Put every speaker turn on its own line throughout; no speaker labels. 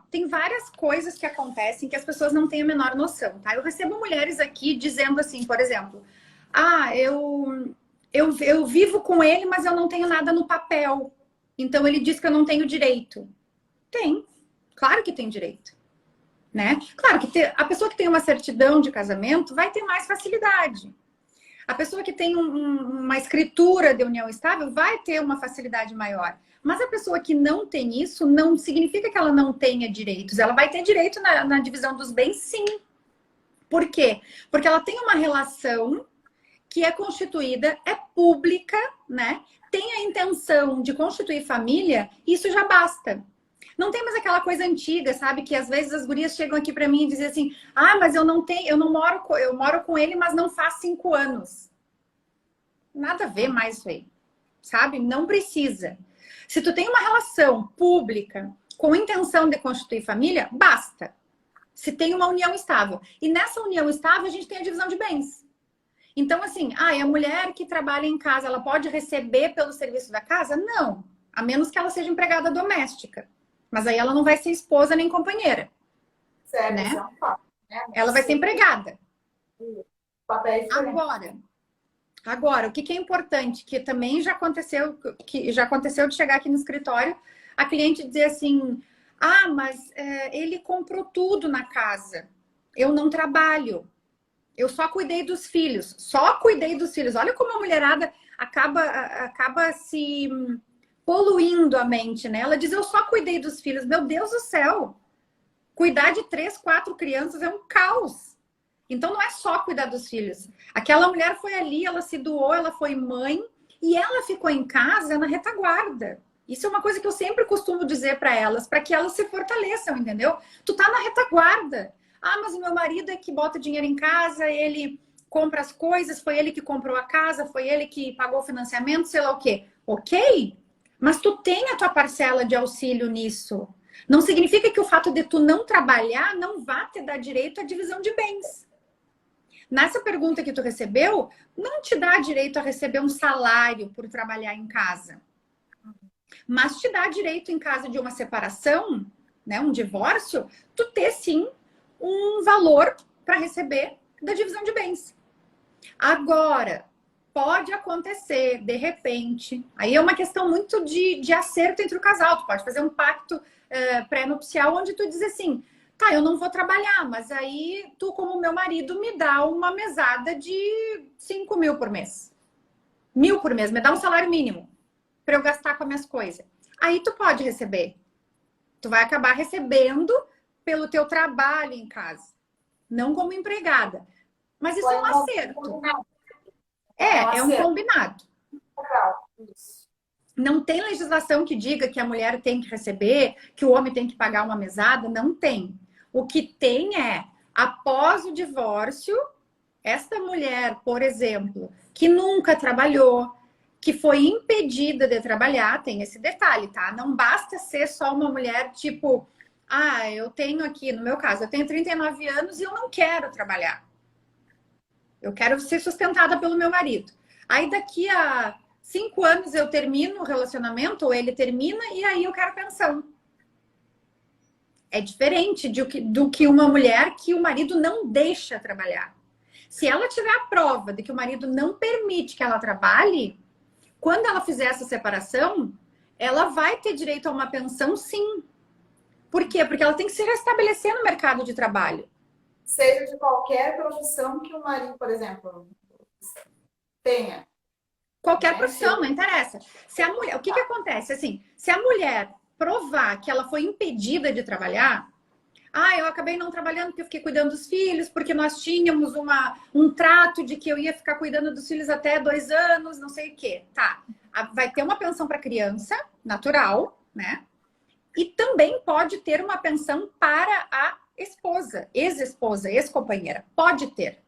tem várias coisas que acontecem que as pessoas não têm a menor noção, tá? Eu recebo mulheres aqui dizendo assim, por exemplo, ah, eu vivo com ele, mas eu não tenho nada no papel. Então ele diz que eu não tenho direito. Tem, claro que tem direito, né? Claro que a pessoa que tem uma certidão de casamento vai ter mais facilidade. A pessoa que tem uma escritura de união estável vai ter uma facilidade maior. Mas a pessoa que não tem isso não significa que ela não tenha direitos. Ela vai ter direito na divisão dos bens, sim. Por quê? Porque ela tem uma relação que é constituída, é pública, né? Tem a intenção de constituir família, isso já basta. Não tem mais aquela coisa antiga, sabe? Que às vezes as gurias chegam aqui para mim e dizem assim, ah, mas eu moro com ele, mas não faz 5 anos. Nada a ver mais isso aí, sabe? Não precisa. Se tu tem uma relação pública com intenção de constituir família, basta. Se tem uma união estável. E nessa união estável, a gente tem a divisão de bens. Então, assim, a mulher que trabalha em casa, ela pode receber pelo serviço da casa? Não. A menos que ela seja empregada doméstica. Mas aí ela não vai ser esposa nem companheira.
Certo,
né?
isso é um fato, né?
Ela vai ser empregada.
Papel diferente.
Agora, o que é importante, que também já aconteceu de chegar aqui no escritório, a cliente dizer assim, ah, mas ele comprou tudo na casa. Eu não trabalho. Eu só cuidei dos filhos. Só cuidei dos filhos. Olha como a mulherada acaba se poluindo a mente, né? Ela diz, eu só cuidei dos filhos. Meu Deus do céu! Cuidar de 3, 4 crianças é um caos. Então não é só cuidar dos filhos. Aquela mulher foi ali, ela se doou, ela foi mãe e ela ficou em casa na retaguarda. Isso é uma coisa que eu sempre costumo dizer para elas, para que elas se fortaleçam, entendeu? Tu tá na retaguarda. Ah, mas o meu marido é que bota dinheiro em casa, ele compra as coisas, foi ele que comprou a casa, foi ele que pagou o financiamento, sei lá o quê. Ok, mas tu tem a tua parcela de auxílio nisso. Não significa que o fato de tu não trabalhar não vá te dar direito à divisão de bens. Nessa pergunta que tu recebeu, não te dá direito a receber um salário por trabalhar em casa. Mas te dá direito, em caso de uma separação, né, um divórcio, tu ter sim um valor para receber da divisão de bens. Agora, pode acontecer, de repente, aí é uma questão muito de acerto entre o casal. Tu pode fazer um pacto pré-nupcial onde tu diz assim, tá, eu não vou trabalhar, mas aí tu, como meu marido, me dá uma mesada de 5 mil por mês. 1.000 por mês, me dá um salário mínimo para eu gastar com as minhas coisas. Aí tu pode receber. Tu vai acabar recebendo pelo teu trabalho em casa, não como empregada. Mas isso é um acerto. É um combinado. Não tem legislação que diga que a mulher tem que receber, que o homem tem que pagar uma mesada, não tem. O que tem é, após o divórcio, esta mulher, por exemplo, que nunca trabalhou, que foi impedida de trabalhar, tem esse detalhe, tá? Não basta ser só uma mulher tipo, ah, eu tenho aqui, no meu caso, eu tenho 39 anos e eu não quero trabalhar. Eu quero ser sustentada pelo meu marido. Aí daqui a 5 anos eu termino o relacionamento, ou ele termina, e aí eu quero pensão. É diferente do que uma mulher que o marido não deixa trabalhar. Se ela tiver a prova de que o marido não permite que ela trabalhe, quando ela fizer essa separação, ela vai ter direito a uma pensão, sim. Por quê? Porque ela tem que se restabelecer no mercado de trabalho.
Seja de qualquer profissão que o marido, por exemplo, tenha.
Qualquer profissão, não interessa. Se a mulher, o que acontece? Assim, se a mulher provar que ela foi impedida de trabalhar, eu acabei não trabalhando porque eu fiquei cuidando dos filhos, porque nós tínhamos um trato de que eu ia ficar cuidando dos filhos até 2 anos, não sei o quê. Tá. Vai ter uma pensão para criança, natural, né? E também pode ter uma pensão para a esposa, ex-esposa, ex-companheira. Pode ter.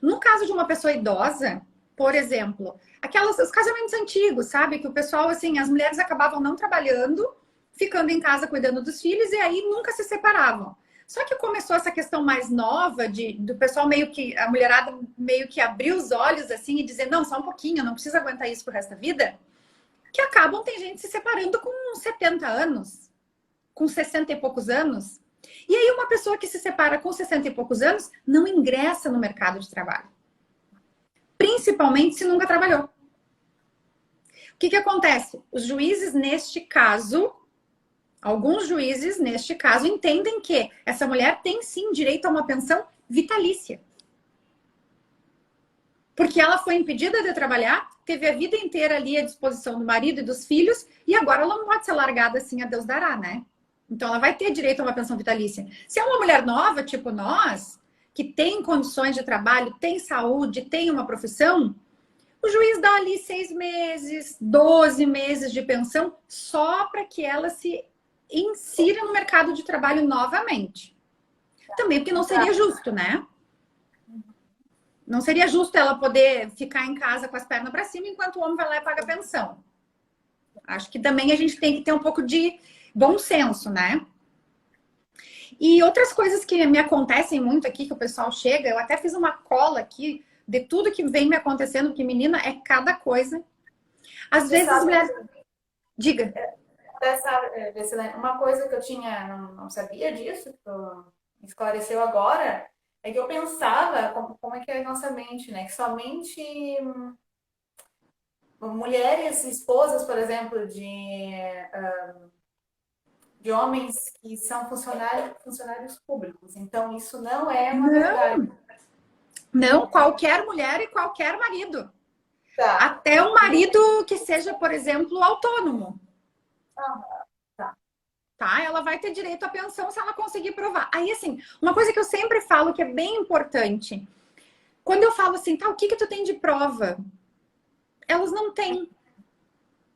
No caso de uma pessoa idosa, por exemplo, os casamentos antigos, sabe? Que o pessoal, assim, as mulheres acabavam não trabalhando, ficando em casa cuidando dos filhos e aí nunca se separavam. Só que começou essa questão mais nova do pessoal a mulherada meio que abriu os olhos assim e dizer, não, só um pouquinho, não precisa aguentar isso pro resto da vida, que tem gente se separando com 70 anos. com 60 e poucos anos. E aí uma pessoa que se separa com 60 e poucos anos não ingressa no mercado de trabalho. Principalmente se nunca trabalhou. O que acontece? Os juízes, neste caso, alguns juízes, neste caso, entendem que essa mulher tem sim direito a uma pensão vitalícia. Porque ela foi impedida de trabalhar, teve a vida inteira ali à disposição do marido e dos filhos, e agora ela não pode ser largada assim a Deus dará, né? Então ela vai ter direito a uma pensão vitalícia. Se é uma mulher nova, tipo nós, que tem condições de trabalho, tem saúde, tem uma profissão, o juiz dá ali 6 meses, 12 meses de pensão só para que ela se insira no mercado de trabalho novamente. Também porque não seria justo, né? Não seria justo ela poder ficar em casa com as pernas para cima enquanto o homem vai lá e paga a pensão. Acho que também a gente tem que ter um pouco de bom senso, né? E outras coisas que me acontecem muito aqui, que o pessoal chega, eu até fiz uma cola aqui de tudo que vem me acontecendo, porque, menina, é cada coisa. Às vezes as mulheres... Diga.
Uma coisa que eu tinha, não sabia disso, que tu me esclareceu agora, é que eu pensava, como é que é a nossa mente, né? Que somente mulheres, esposas, por exemplo, de homens que são funcionários públicos. Então, isso não é uma verdade.
Não, qualquer mulher e qualquer marido.
Tá.
Até um marido que seja, por exemplo, autônomo. Tá? Ela vai ter direito à pensão se ela conseguir provar. Aí, assim, uma coisa que eu sempre falo que é bem importante. Quando eu falo assim, tá, o que tu tem de prova? Elas não têm.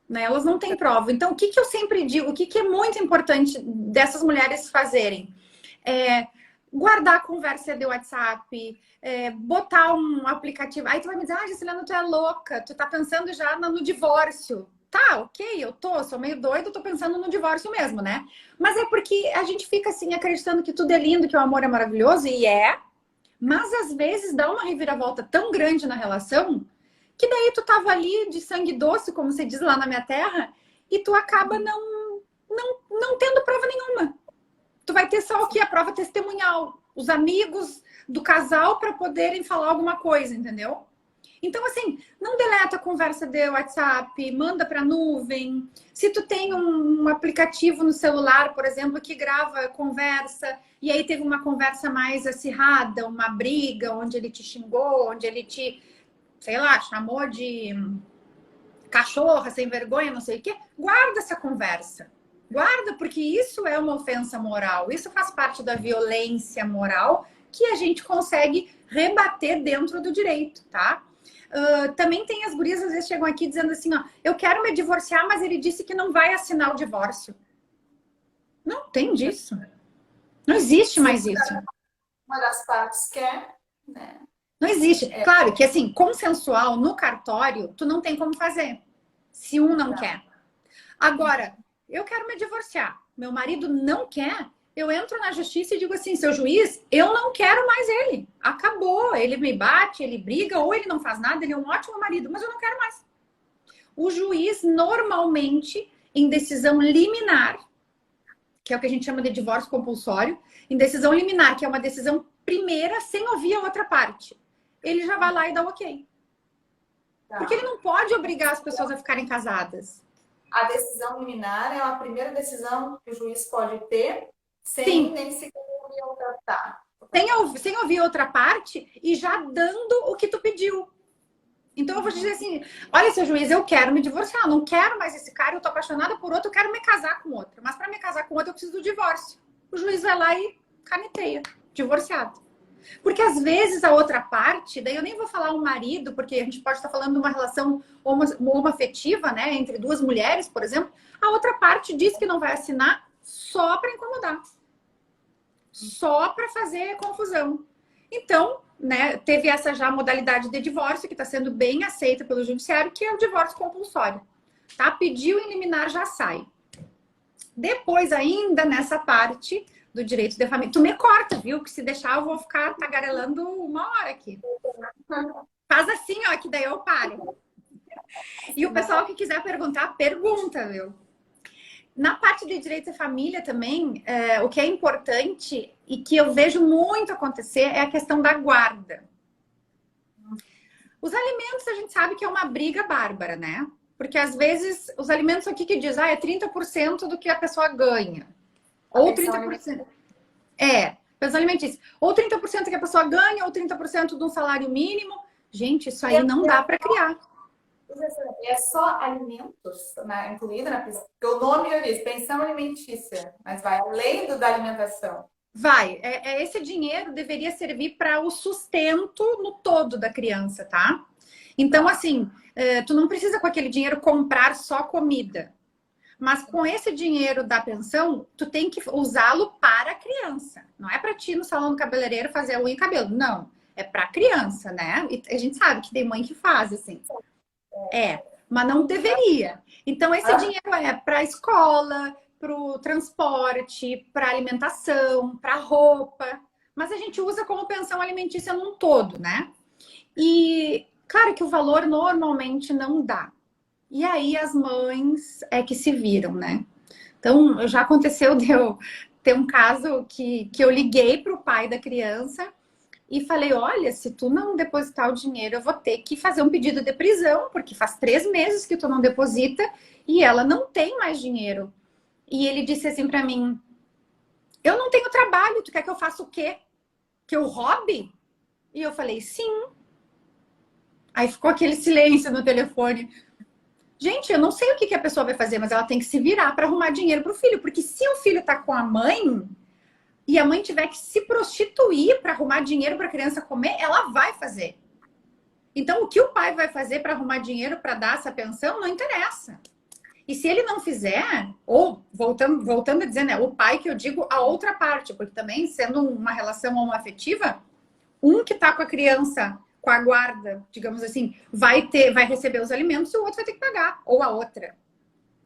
Né? Elas não têm prova. Então, o que eu sempre digo, o que é muito importante dessas mulheres fazerem? Guardar a conversa de WhatsApp, botar um aplicativo. Aí tu vai me dizer, Juscelana, tu é louca, tu tá pensando já no divórcio. Tá, ok, sou meio doida, tô pensando no divórcio mesmo, né? Mas é porque a gente fica assim, acreditando que tudo é lindo, que o amor é maravilhoso, e mas às vezes dá uma reviravolta tão grande na relação, que daí tu tava ali de sangue doce, como se diz lá na minha terra, e tu acaba não tendo prova nenhuma. Tu vai ter só o que? A prova testemunhal. Os amigos do casal para poderem falar alguma coisa, entendeu? Então, assim, não deleta a conversa de WhatsApp, manda para nuvem. Se tu tem um aplicativo no celular, por exemplo, que grava conversa, e aí teve uma conversa mais acirrada, uma briga, onde ele te xingou, onde ele te, sei lá, chamou de cachorra, sem vergonha, não sei o quê, guarda essa conversa. Guarda, porque isso é uma ofensa moral. Isso faz parte da violência moral que a gente consegue rebater dentro do direito, tá? Também tem as gurias, às vezes, chegam aqui dizendo assim, ó, eu quero me divorciar, mas ele disse que não vai assinar o divórcio. Não tem disso. Não existe mais isso.
Uma das partes quer, né?
Não existe. Claro que, assim, consensual no cartório, tu não tem como fazer. Se um não quer. Agora, eu quero me divorciar. Meu marido não quer. Eu entro na justiça e digo assim, seu juiz, eu não quero mais ele. Acabou. Ele me bate, ele briga, ou ele não faz nada, ele é um ótimo marido, mas eu não quero mais. O juiz, normalmente, em decisão liminar, que é o que a gente chama de divórcio compulsório, em decisão liminar, que é uma decisão primeira, sem ouvir a outra parte, ele já vai lá e dá o ok. Porque ele não pode obrigar as pessoas a ficarem casadas.
A decisão liminar é a primeira decisão que o juiz pode ter sem nem sequer ouvir outra parte.
Sem ouvir outra parte e já dando o que tu pediu. Então eu vou te dizer assim, olha, seu juiz, eu quero me divorciar, eu não quero mais esse cara, eu tô apaixonada por outro, eu quero me casar com outro. Mas para me casar com outro eu preciso do divórcio. O juiz vai lá e caneteia, divorciado. Porque às vezes a outra parte, daí eu nem vou falar um marido, porque a gente pode estar falando de uma relação homoafetiva, né, entre duas mulheres, por exemplo. A outra parte diz que não vai assinar só para incomodar. Só para fazer confusão. Então, né, teve essa já modalidade de divórcio que está sendo bem aceita pelo judiciário, que é o divórcio compulsório. Tá? Pediu em liminar, já sai. Depois, ainda nessa parte do direito de família. Tu me corta, viu? Que se deixar eu vou ficar tagarelando 1 hora aqui. Faz assim, ó, que daí eu paro. E o pessoal que quiser perguntar, pergunta, viu? Na parte de direito e família também, o que é importante e que eu vejo muito acontecer é a questão da guarda. Os alimentos a gente sabe que é uma briga bárbara, né? Porque às vezes os alimentos aqui que diz, é 30% do que a pessoa ganha. Ou 30%. Pensão alimentícia. Ou 30% que a pessoa ganha, ou 30% de um salário mínimo. Gente, isso aí não dá para criar.
É só alimentos, né, incluído na pensão. Porque o nome já diz, pensão alimentícia, mas vai além da alimentação.
Vai. Esse dinheiro deveria servir para o sustento no todo da criança, tá? Então, assim, tu não precisa com aquele dinheiro comprar só comida. Mas com esse dinheiro da pensão, tu tem que usá-lo para a criança. Não é para ti no salão do cabeleireiro fazer unha e cabelo. Não. É para a criança, né? E a gente sabe que tem mãe que faz, assim. Mas não deveria. Então, esse dinheiro é para a escola, para o transporte, para alimentação, para roupa. Mas a gente usa como pensão alimentícia num todo, né? E claro que o valor normalmente não dá. E aí as mães é que se viram, né? Então, já aconteceu de eu ter um caso que eu liguei para o pai da criança e falei, olha, se tu não depositar o dinheiro, eu vou ter que fazer um pedido de prisão, porque faz 3 meses que tu não deposita e ela não tem mais dinheiro. E ele disse assim para mim, eu não tenho trabalho, tu quer que eu faça o quê? Que eu roube? E eu falei, sim. Aí ficou aquele silêncio no telefone. Gente, eu não sei o que a pessoa vai fazer, mas ela tem que se virar para arrumar dinheiro para o filho. Porque se o filho tá com a mãe e a mãe tiver que se prostituir para arrumar dinheiro para a criança comer, ela vai fazer. Então, o que o pai vai fazer para arrumar dinheiro para dar essa pensão não interessa. E se ele não fizer, ou voltando a dizer, né, o pai que eu digo a outra parte, porque também sendo uma relação homoafetiva, um que tá com a criança com a guarda, digamos assim, vai receber os alimentos e o outro vai ter que pagar, ou a outra.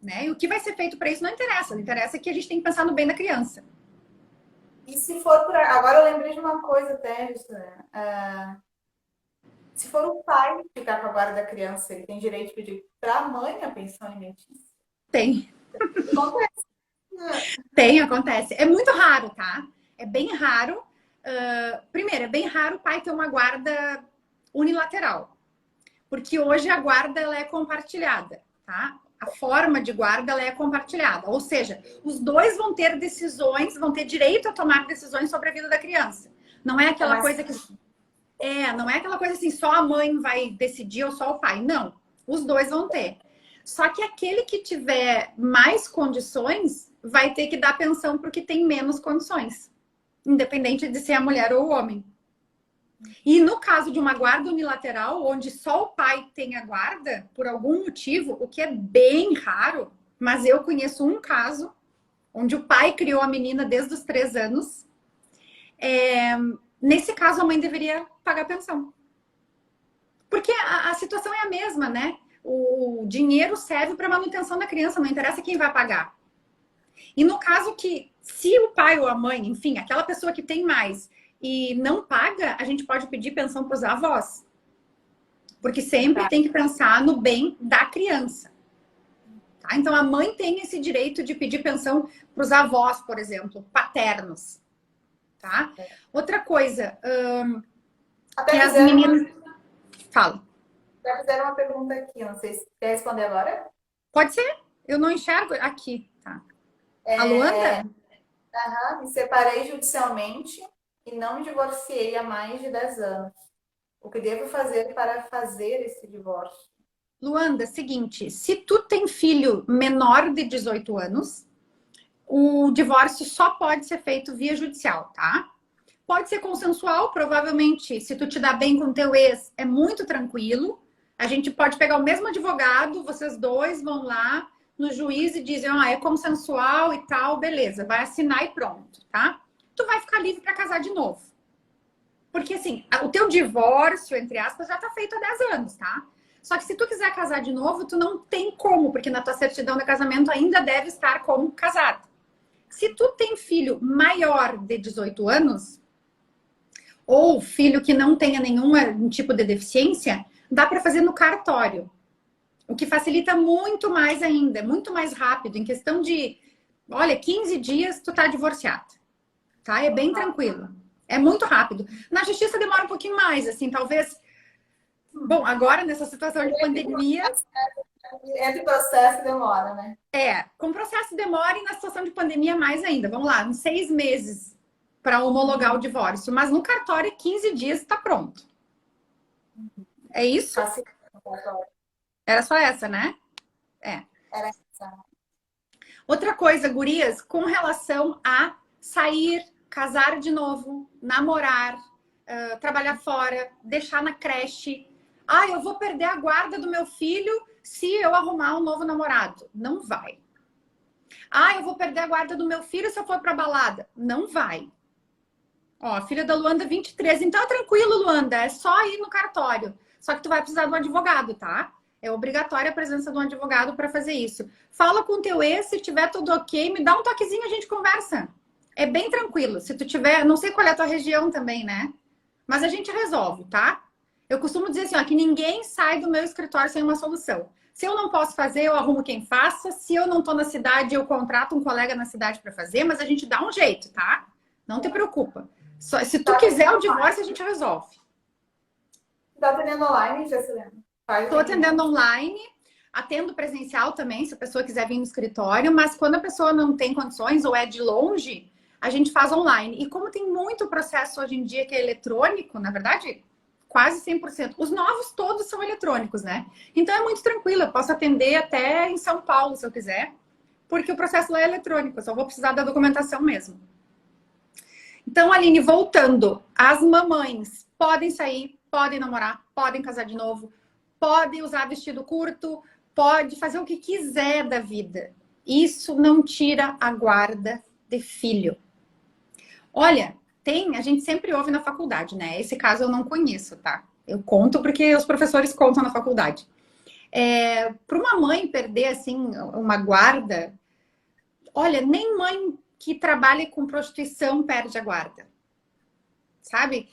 Né? E o que vai ser feito para isso não interessa. Não interessa que a gente tem que pensar no bem da criança.
E se for por... Agora eu lembrei de uma coisa até, se for o pai ficar com a guarda da criança, ele tem direito de pedir para a mãe a pensão alimentícia?
Tem.
Acontece.
Tem, acontece. É muito raro, tá? É bem raro. Primeiro, é bem raro o pai ter uma guarda unilateral. Porque hoje a guarda ela é compartilhada, tá? A forma de guarda ela é compartilhada. Ou seja, os dois vão ter decisões, vão ter direito a tomar decisões sobre a vida da criança. Não é aquela coisa que... não é aquela coisa assim, só a mãe vai decidir ou só o pai. Não, os dois vão ter. Só que aquele que tiver mais condições vai ter que dar pensão para o que tem menos condições. Independente de ser a mulher ou o homem. E no caso de uma guarda unilateral, onde só o pai tem a guarda, por algum motivo, o que é bem raro, mas eu conheço um caso onde o pai criou a menina desde os 3 anos. Nesse caso, a mãe deveria pagar pensão. Porque a situação é a mesma, né? O dinheiro serve para manutenção da criança, não interessa quem vai pagar. E no caso que, se o pai ou a mãe, enfim, aquela pessoa que tem mais e não paga, a gente pode pedir pensão para os avós. Porque sempre tem que pensar no bem da criança. Tá? Então, a mãe tem esse direito de pedir pensão para os avós, por exemplo, paternos. Tá? Outra coisa, que as meninas... Fala.
Já fizeram uma pergunta aqui, não sei se quer responder agora.
Pode ser? Eu não enxergo aqui. Tá. A Luanda?
Me separei judicialmente e não me divorciei há mais de 10 anos. O que devo fazer para fazer esse divórcio?
Luanda, seguinte, se tu tem filho menor de 18 anos, o divórcio só pode ser feito via judicial, tá? Pode ser consensual, provavelmente, se tu te dá bem com teu ex, é muito tranquilo. A gente pode pegar o mesmo advogado, vocês dois vão lá no juiz e dizem, é consensual e tal, beleza, vai assinar e pronto, tá? Tu vai ficar livre para casar de novo. Porque, assim, o teu divórcio, entre aspas, já tá feito há 10 anos, tá? Só que se tu quiser casar de novo, tu não tem como, porque na tua certidão de casamento ainda deve estar como casado. Se tu tem filho maior de 18 anos, ou filho que não tenha nenhum tipo de deficiência, dá para fazer no cartório. O que facilita muito mais ainda, muito mais rápido, em questão de, olha, 15 dias tu tá divorciado, tá? É bem tranquilo. É muito rápido. Na justiça demora um pouquinho mais, assim, talvez. Bom, agora nessa situação de pandemia,
Entre processo demora, né?
com processo demora e na situação de pandemia mais ainda. Vamos lá, uns 6 meses para homologar o divórcio, mas no cartório 15 dias está pronto. É isso? Era só essa, né? É.
Era essa.
Outra coisa, gurias, com relação a sair, casar de novo, namorar, trabalhar fora, deixar na creche. Ah, eu vou perder a guarda do meu filho se eu arrumar um novo namorado. Não vai. Ah, eu vou perder a guarda do meu filho se eu for pra balada. Não vai. Ó, filha da Luanda, 23. Então é tranquilo, Luanda. É só ir no cartório. Só que tu vai precisar de um advogado, tá? É obrigatória a presença de um advogado para fazer isso. Fala com o teu ex, se tiver tudo ok, me dá um toquezinho, a gente conversa. É bem tranquilo. Se tu tiver, não sei qual é a tua região também, né? Mas a gente resolve, tá? Eu costumo dizer assim, ó, que ninguém sai do meu escritório sem uma solução. Se eu não posso fazer, eu arrumo quem faça. Se eu não tô na cidade, eu contrato um colega na cidade para fazer, mas a gente dá um jeito, tá? Não te preocupa. Só, se tu quiser o divórcio, a gente resolve.
Tá atendendo online, Jacilene?
Estou atendendo online, atendo presencial também, se a pessoa quiser vir no escritório, mas quando a pessoa não tem condições ou é de longe, a gente faz online. E como tem muito processo hoje em dia que é eletrônico, na verdade, quase 100%. Os novos todos são eletrônicos, né? Então é muito tranquilo, eu posso atender até em São Paulo, se eu quiser, porque o processo lá é eletrônico, eu só vou precisar da documentação mesmo. Então, Aline, voltando, as mamães podem sair, podem namorar, podem casar de novo, podem usar vestido curto, pode fazer o que quiser da vida. Isso não tira a guarda de filho. Olha, a gente sempre ouve na faculdade, né? Esse caso eu não conheço, tá? Eu conto porque os professores contam na faculdade. Para uma mãe perder, assim, uma guarda, olha, nem mãe que trabalha com prostituição perde a guarda. Sabe?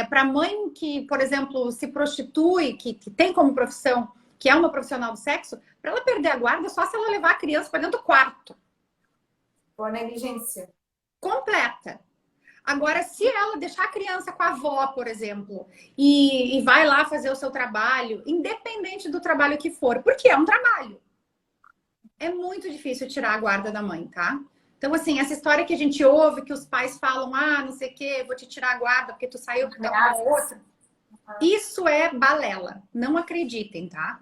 Para mãe que, por exemplo, se prostitui, que tem como profissão, que é uma profissional do sexo, para ela perder a guarda, só se ela levar a criança para dentro do quarto.
Por negligência.
Completa. Agora, se ela deixar a criança com a avó, por exemplo, e vai lá fazer o seu trabalho, independente do trabalho que for, porque é um trabalho, é muito difícil tirar a guarda da mãe, tá? Então, assim, essa história que a gente ouve, que os pais falam, ah, não sei o quê, vou te tirar a guarda porque tu saiu com uma outra. Isso é balela. Não acreditem, tá?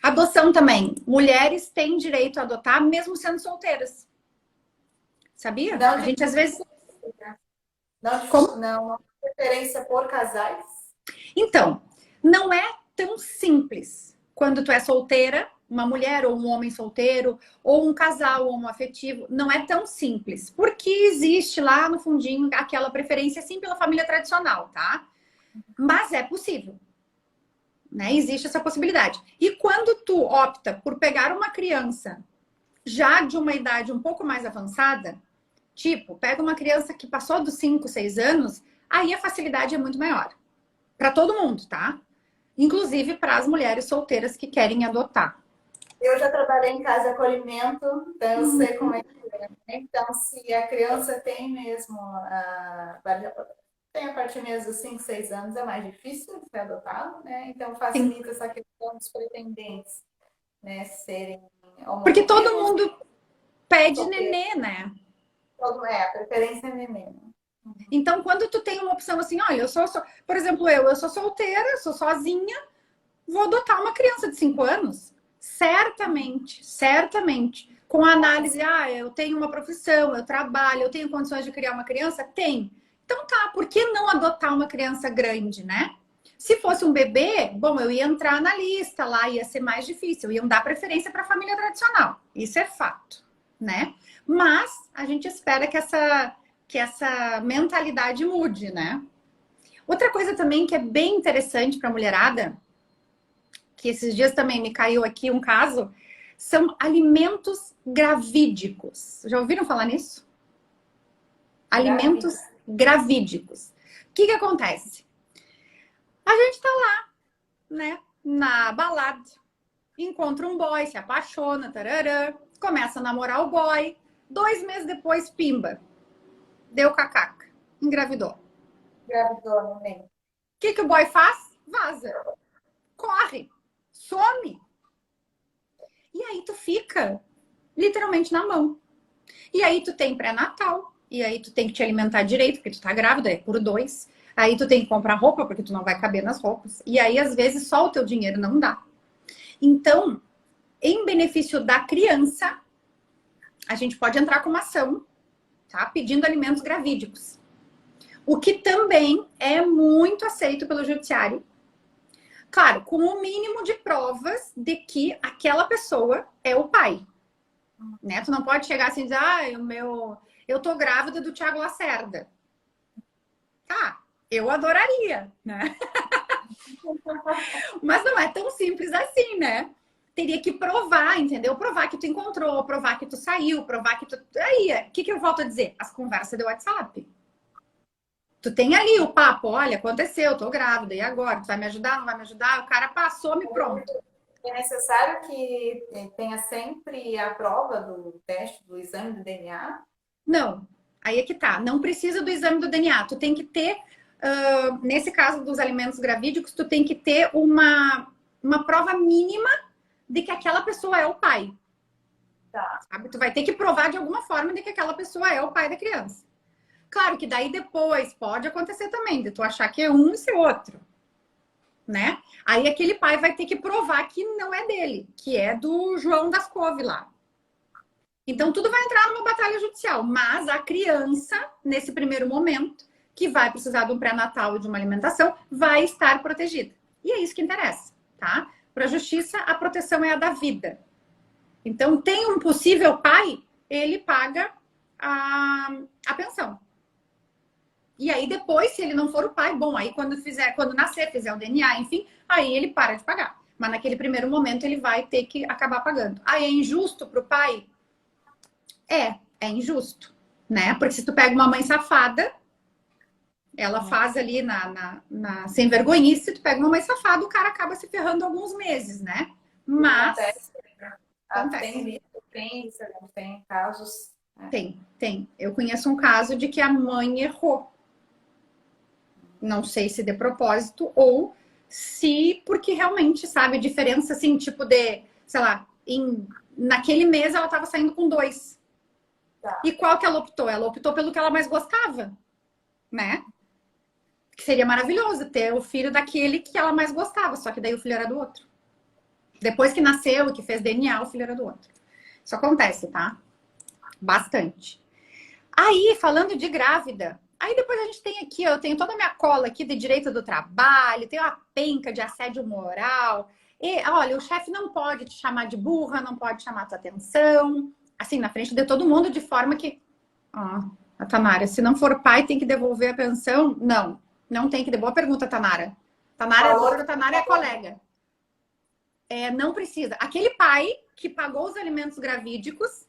Adoção também. Mulheres têm direito a adotar, mesmo sendo solteiras. Sabia?
Não,
a gente às vezes...
Não, preferência por casais?
Então, não é tão simples. Quando tu é solteira, uma mulher ou um homem solteiro, ou um casal homoafetivo, não é tão simples. Porque existe lá no fundinho aquela preferência, sim, pela família tradicional, tá? Mas é possível. Né? Existe essa possibilidade. E quando tu opta por pegar uma criança já de uma idade um pouco mais avançada, tipo, pega uma criança que passou dos 5, 6 anos, aí a facilidade é muito maior. Para todo mundo, tá? Inclusive para as mulheres solteiras que querem adotar.
Eu já trabalhei em casa de acolhimento, então eu sei como é que é. Então, se a criança tem mesmo tem a partir mesmo dos 5, 6 anos, é mais difícil de ser adotado, né? Então facilita essa questão dos pretendentes, né, serem
porque todo mundo pede nenê, né?
A preferência é nenê.
Então, quando tu tem uma opção assim, olha, por exemplo, eu sou solteira, sou sozinha, vou adotar uma criança de 5 anos. Certamente. Com a análise, eu tenho uma profissão, eu trabalho, eu tenho condições de criar uma criança? Tem. Então tá, por que não adotar uma criança grande, né? Se fosse um bebê, bom, eu ia entrar na lista lá, ia ser mais difícil, iam dar preferência para a família tradicional. Isso é fato, né? Mas a gente espera que essa mentalidade mude, né? Outra coisa também que é bem interessante para a mulherada, que esses dias também me caiu aqui um caso, são alimentos gravídicos. Já ouviram falar nisso? Alimentos gravídicos. O que acontece? A gente tá lá, né? na balada, encontra um boy, se apaixona, tararã, começa a namorar o boy, 2 meses depois, pimba, deu cacaca, engravidou.
Engravidou, não lembro.
O que o boy faz? Vaza, corre, some. E aí tu fica literalmente na mão. E aí tu tem pré-natal, e aí tu tem que te alimentar direito, porque tu tá grávida, é por 2. Aí tu tem que comprar roupa, porque tu não vai caber nas roupas. E aí, às vezes, só o teu dinheiro não dá. Então, em benefício da criança, a gente pode entrar com uma ação, tá? Pedindo alimentos gravídicos. O que também é muito aceito pelo judiciário. Claro, com o mínimo de provas de que aquela pessoa é o pai. Né? Tu não pode chegar assim e dizer, eu tô grávida do Thiago Lacerda. Tá, eu adoraria, né? Mas não é tão simples assim, né? Teria que provar, entendeu? Provar que tu encontrou, provar que tu saiu, provar que tu... Aí, o que eu volto a dizer? As conversas do WhatsApp. Tu tem ali o papo, olha, aconteceu, tô grávida, e agora? Tu vai me ajudar, não vai me ajudar? O cara passou, me pronto.
É necessário que tenha sempre a prova do teste, do exame do DNA?
Não, aí é que tá. Não precisa do exame do DNA. Tu tem que ter, nesse caso dos alimentos gravídicos, tu tem que ter uma prova mínima de que aquela pessoa é o pai.
Tá.
Sabe? Tu vai ter que provar de alguma forma de que aquela pessoa é o pai da criança. Claro que daí depois pode acontecer também, de tu achar que é um e ser outro. Né? Aí aquele pai vai ter que provar que não é dele, que é do João das Couve lá. Então tudo vai entrar numa batalha judicial, mas a criança, nesse primeiro momento, que vai precisar de um pré-natal e de uma alimentação, vai estar protegida. E é isso que interessa, tá? Para a justiça, a proteção é a da vida. Então, tem um possível pai, ele paga a pensão. E aí depois, se ele não for o pai, bom, aí quando nascer, fizer o DNA, enfim, aí ele para de pagar. Mas naquele primeiro momento ele vai ter que acabar pagando. Aí é injusto pro pai? É injusto, né? Porque se tu pega uma mãe safada, ela faz ali na sem vergonhice, se tu pega uma mãe safada, o cara acaba se ferrando alguns meses, né? Mas acontece.
Tem casos.
Tem. Eu conheço um caso de que a mãe errou. Não sei se de propósito ou se porque realmente, sabe, diferença assim, tipo de, sei lá, naquele mês ela tava saindo com 2.
Tá.
E qual que ela optou? Ela optou pelo que ela mais gostava, né? Que seria maravilhoso ter o filho daquele que ela mais gostava, só que daí o filho era do outro. Depois que nasceu e que fez DNA, o filho era do outro. Isso acontece, tá? Bastante. Aí, falando de grávida, aí depois a gente tem aqui, eu tenho toda a minha cola aqui de direito do trabalho, tenho a penca de assédio moral. E, olha, o chefe não pode te chamar de burra, não pode chamar tua atenção, assim, na frente de todo mundo, de forma que... a Tanara, se não for pai, tem que devolver a pensão? Não tem que devolver. Boa pergunta, Tanara. Tanara é doutora, Tanara é colega. Não precisa. Aquele pai que pagou os alimentos gravídicos,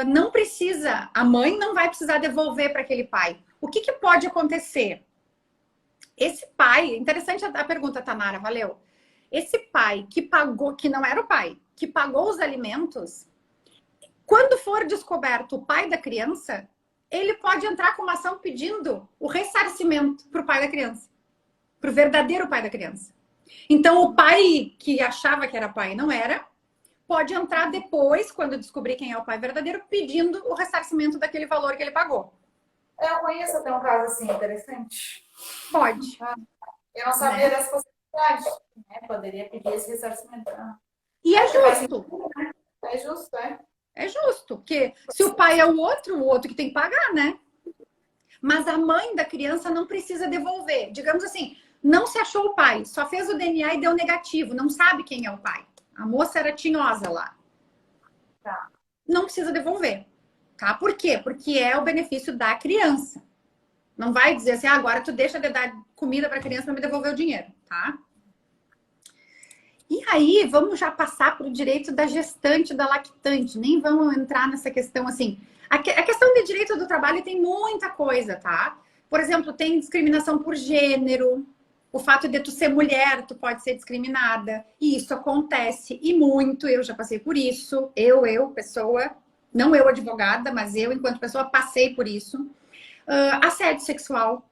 não precisa, a mãe não vai precisar devolver para aquele pai. O que pode acontecer? Esse pai, interessante a pergunta, Tanara, valeu. Esse pai que pagou, que não era o pai, que pagou os alimentos, quando for descoberto o pai da criança, ele pode entrar com uma ação pedindo o ressarcimento para o pai da criança, para o verdadeiro pai da criança. Então, o pai que achava que era pai e não era, pode entrar depois, quando descobrir quem é o pai verdadeiro, pedindo o ressarcimento daquele valor que ele pagou.
Eu conheço até um caso assim, interessante.
Pode.
Eu não sabia dessa possibilidade. Né? Poderia pedir esse ressarcimento.
E é justo.
É justo, é?
É justo, porque se o pai é o outro que tem que pagar, né? Mas a mãe da criança não precisa devolver. Digamos assim, não se achou o pai, só fez o DNA e deu negativo, não sabe quem é o pai. A moça era tinhosa lá.
Tá.
Não precisa devolver. Tá? Por quê? Porque é o benefício da criança. Não vai dizer assim, agora tu deixa de dar comida para a criança para me devolver o dinheiro, tá? E aí, vamos já passar para o direito da gestante e da lactante. Nem vamos entrar nessa questão assim. A questão de direito do trabalho tem muita coisa, tá? Por exemplo, tem discriminação por gênero, O fato de tu ser mulher, tu pode ser discriminada. E isso acontece, e muito. Eu já passei por isso. Pessoa, não eu advogada, mas eu, enquanto pessoa, passei por isso. Assédio sexual,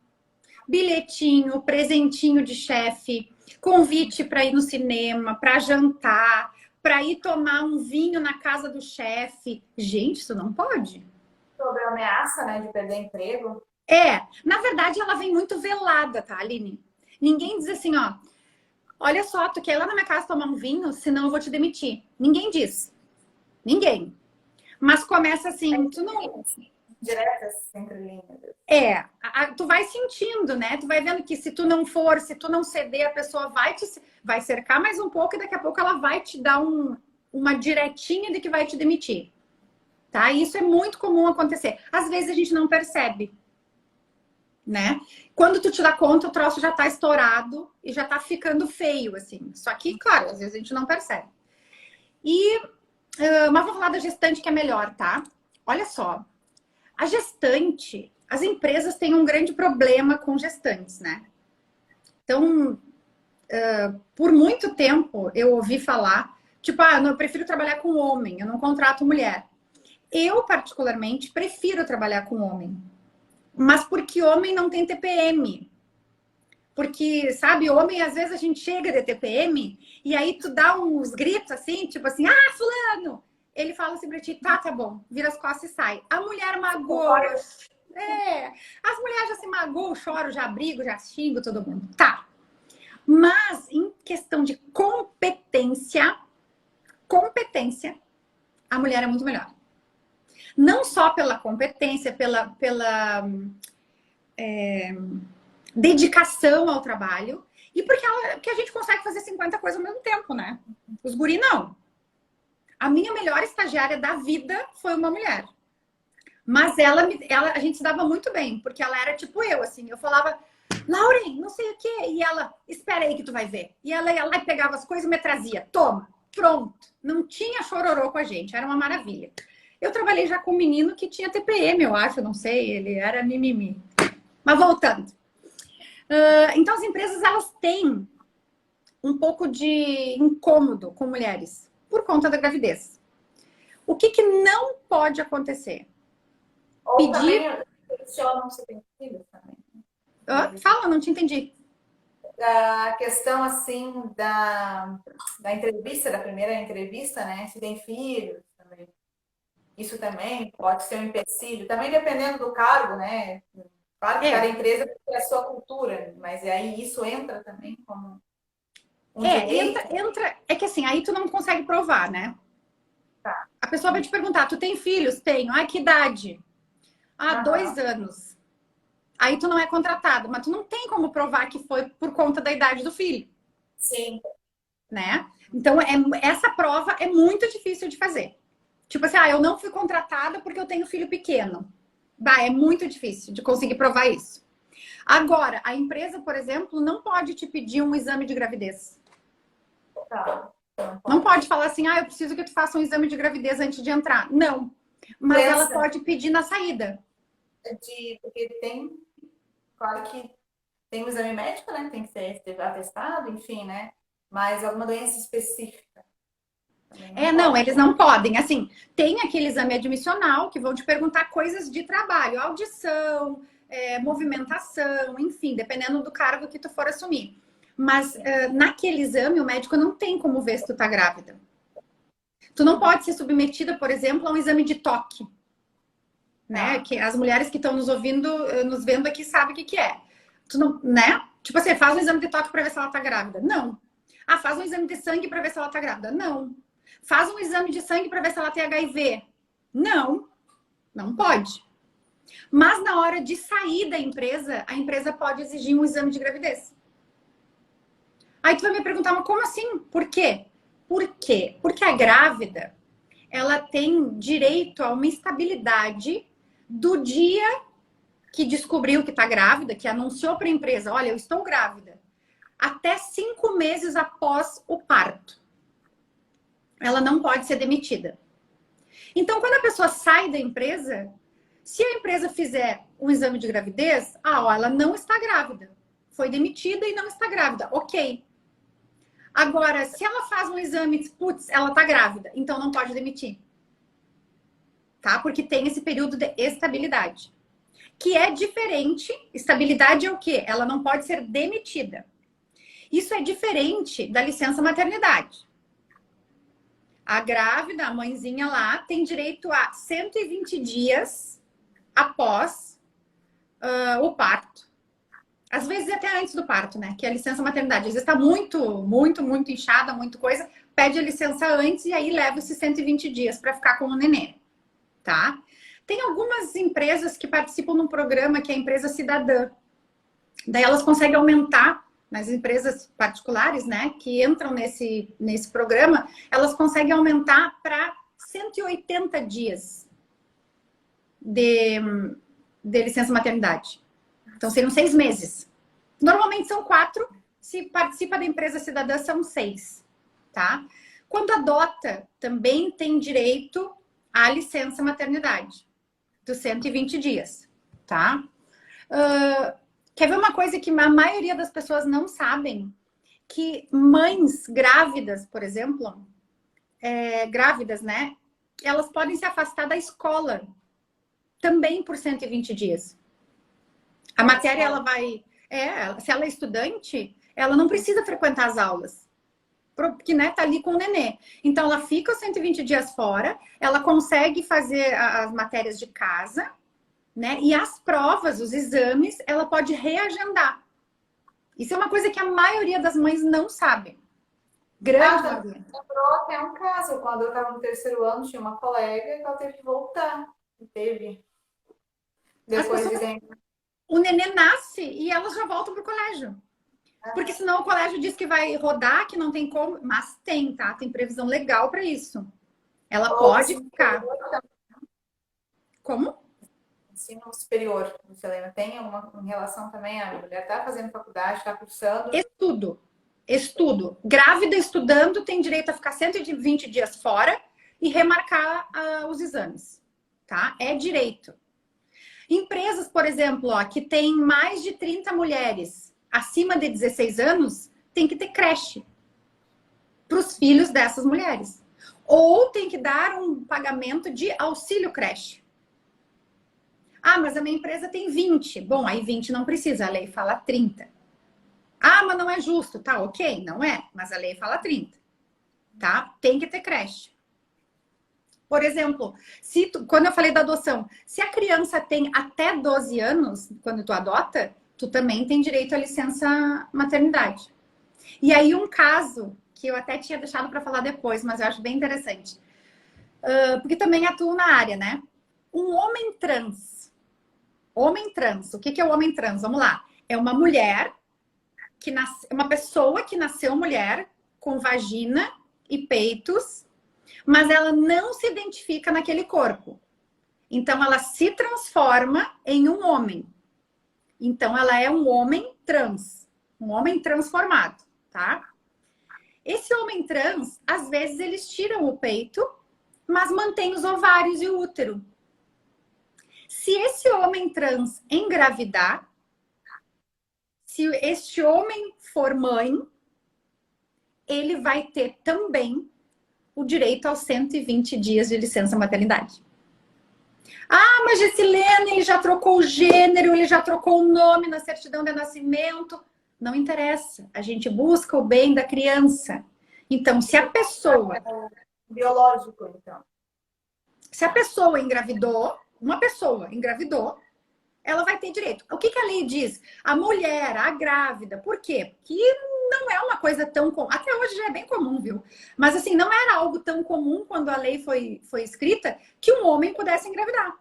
bilhetinho, presentinho de chefe, convite para ir no cinema, para jantar, para ir tomar um vinho na casa do chefe. Gente, isso não pode.
Sobre a ameaça, né, de perder emprego.
Na verdade, ela vem muito velada, tá, Aline? Ninguém diz assim, ó, olha só, tu quer ir lá na minha casa tomar um vinho, senão eu vou te demitir. Ninguém diz. Ninguém. Mas começa assim, tu não...
Diretas, entre linhas.
Tu vai sentindo, né? Tu vai vendo que se tu não for, se tu não ceder, a pessoa vai cercar mais um pouco e daqui a pouco ela vai te dar uma diretinha de que vai te demitir. Tá? Isso é muito comum acontecer. Às vezes a gente não percebe, né? Quando tu te dá conta, o troço já tá estourado e já tá ficando feio, assim. Só que, claro, às vezes a gente não percebe. Mas vou falar da gestante que é melhor, tá? Olha só. A gestante, as empresas têm um grande problema com gestantes, né? Então, por muito tempo eu ouvi falar, tipo, eu prefiro trabalhar com homem, eu não contrato mulher. Eu, particularmente, prefiro trabalhar com homem. Mas porque homem não tem TPM. Porque, sabe, homem, às vezes a gente chega de TPM e aí tu dá uns gritos assim, tipo assim, fulano! Ele fala assim pra ti, tá bom, vira as costas e sai. A mulher magoa. As mulheres já se magoam, choram, já brigo, já xingo todo mundo. Tá. Mas em questão de competência, a mulher é muito melhor. Não só pela competência, pela dedicação ao trabalho, e porque a gente consegue fazer 50 coisas ao mesmo tempo, né? Os guri não. A minha melhor estagiária da vida foi uma mulher. Mas a gente se dava muito bem, porque ela era tipo eu, assim. Eu falava, Lauren, não sei o quê. E ela, espera aí que tu vai ver. E ela ia lá e pegava as coisas e me trazia. Toma, pronto. Não tinha chororô com a gente, era uma maravilha. Eu trabalhei já com um menino que tinha TPM, eu acho, não sei. Ele era mimimi. Mas voltando. Então, as empresas, elas têm um pouco de incômodo com mulheres por conta da gravidez. O que não pode acontecer?
Ou
Pedir...
também questionam se tem filhos também.
Fala, não te entendi.
A questão, assim, da entrevista, da primeira entrevista, né? Se tem filhos também. Isso também pode ser um empecilho. Também dependendo do cargo, né? Claro que cada empresa tem a sua cultura, mas aí isso entra também como um direito.
É que assim, aí tu não consegue provar, né?
Tá.
A pessoa vai te perguntar, tu tem filhos? Tenho. Que idade? 2 anos. Aí tu não é contratado, mas tu não tem como provar que foi por conta da idade do filho.
Sim.
Né? Então, essa prova é muito difícil de fazer. Tipo assim, eu não fui contratada porque eu tenho filho pequeno. É muito difícil de conseguir provar isso. Agora, a empresa, por exemplo, não pode te pedir um exame de gravidez.
Tá.
Não pode falar assim, eu preciso que tu faça um exame de gravidez antes de entrar. Não. Mas ela pode pedir na saída.
Porque tem, claro que tem um exame médico, né? Tem que ser atestado, enfim, né? Mas alguma doença específica.
Não, eles não podem. Assim, tem aquele exame admissional que vão te perguntar coisas de trabalho, audição, movimentação, enfim, dependendo do cargo que tu for assumir. Mas naquele exame, o médico não tem como ver se tu tá grávida. Tu não pode ser submetida, por exemplo, a um exame de toque. Né? Que as mulheres que estão nos ouvindo, nos vendo aqui, sabem o que é. Tu não, né? Tipo assim, faz um exame de toque para ver se ela tá grávida. Não. Faz um exame de sangue para ver se ela tá grávida. Não. Faz um exame de sangue para ver se ela tem HIV. Não. Não pode. Mas na hora de sair da empresa, a empresa pode exigir um exame de gravidez. Aí tu vai me perguntar, mas como assim? Por quê? Por quê? Porque a grávida, ela tem direito a uma estabilidade do dia que descobriu que está grávida, que anunciou para a empresa, olha, eu estou grávida, até 5 meses após o parto. Ela não pode ser demitida. Então, quando a pessoa sai da empresa, se a empresa fizer um exame de gravidez, ela não está grávida. foi demitida e não está grávida. Ok. Agora, se ela faz um exame e diz, putz, ela está grávida, então não pode demitir. Tá? Porque tem esse período de estabilidade. Que é diferente. Estabilidade é o quê? Ela não pode ser demitida. Isso é diferente da licença maternidade. A grávida, a mãezinha lá, tem direito a 120 dias após o parto. Às vezes até antes do parto, né? Que é a licença maternidade. Às vezes está muito inchada, muito coisa. Pede a licença antes e aí leva esses 120 dias para ficar com o neném, tá? Tem algumas empresas que participam num programa que é a empresa cidadã. Daí elas conseguem aumentar, nas empresas particulares, né? Que entram nesse programa, elas conseguem aumentar para 180 dias de licença maternidade. Então, seriam 6 meses. Normalmente são 4. Se participa da empresa cidadã, são 6. Tá? Quando adota, também tem direito à licença maternidade. Dos 120 dias. Tá? Quer ver uma coisa que a maioria das pessoas não sabem? Que mães grávidas, por exemplo, grávidas, né? Elas podem se afastar da escola também por 120 dias. A matéria, ela vai... se ela é estudante, ela não precisa frequentar as aulas. Porque, né, tá ali com o nenê. Então, ela fica os 120 dias fora, ela consegue fazer as matérias de casa, né? E as provas, os exames, ela pode reagendar. Isso é uma coisa que a maioria das mães não sabe. Grande maioria.
É um caso. Quando eu estava no 3º ano, tinha uma colega que ela teve que voltar. Teve. Depois de ganhar.
O nenê nasce e elas já voltam pro colégio. Porque senão o colégio diz que vai rodar, que não tem como. Mas tem, tá? Tem previsão legal para isso. Ela pode ficar. Como?
Ensino superior, Helena, tem uma relação também? A mulher está fazendo faculdade, está cursando?
Estudo. Grávida estudando tem direito a ficar 120 dias fora e remarcar os exames. Tá? É direito. Empresas, por exemplo, que tem mais de 30 mulheres acima de 16 anos, tem que ter creche para os filhos dessas mulheres. Ou tem que dar um pagamento de auxílio creche. Ah, mas a minha empresa tem 20. Bom, aí 20 não precisa, a lei fala 30. Ah, mas não é justo. Tá, ok, não é, mas a lei fala 30. Tá? Tem que ter creche. Por exemplo, quando eu falei da adoção, se a criança tem até 12 anos, quando tu adota, tu também tem direito à licença maternidade. E aí um caso que eu até tinha deixado para falar depois, mas eu acho bem interessante. Porque também atuo na área, né? Um homem trans. Homem trans. O que é o homem trans? Vamos lá. É uma mulher, uma pessoa que nasceu mulher, com vagina e peitos, mas ela não se identifica naquele corpo. Então, ela se transforma em um homem. Então, ela é um homem trans. Um homem transformado, tá? Esse homem trans, às vezes, eles tiram o peito, mas mantém os ovários e o útero. Se esse homem trans engravidar, se este homem for mãe, ele vai ter também o direito aos 120 dias de licença maternidade. Ah, mas Gessilene, ele já trocou o gênero, ele já trocou o nome na certidão de nascimento. Não interessa. A gente busca o bem da criança. Então, se a pessoa...
Biológico, então.
Se a pessoa engravidou, uma pessoa engravidou, ela vai ter direito. O que a lei diz? A mulher, a grávida. Por quê? Porque não é uma coisa tão comum. Até hoje já é bem comum, viu? Mas assim, não era algo tão comum quando a lei foi escrita que um homem pudesse engravidar.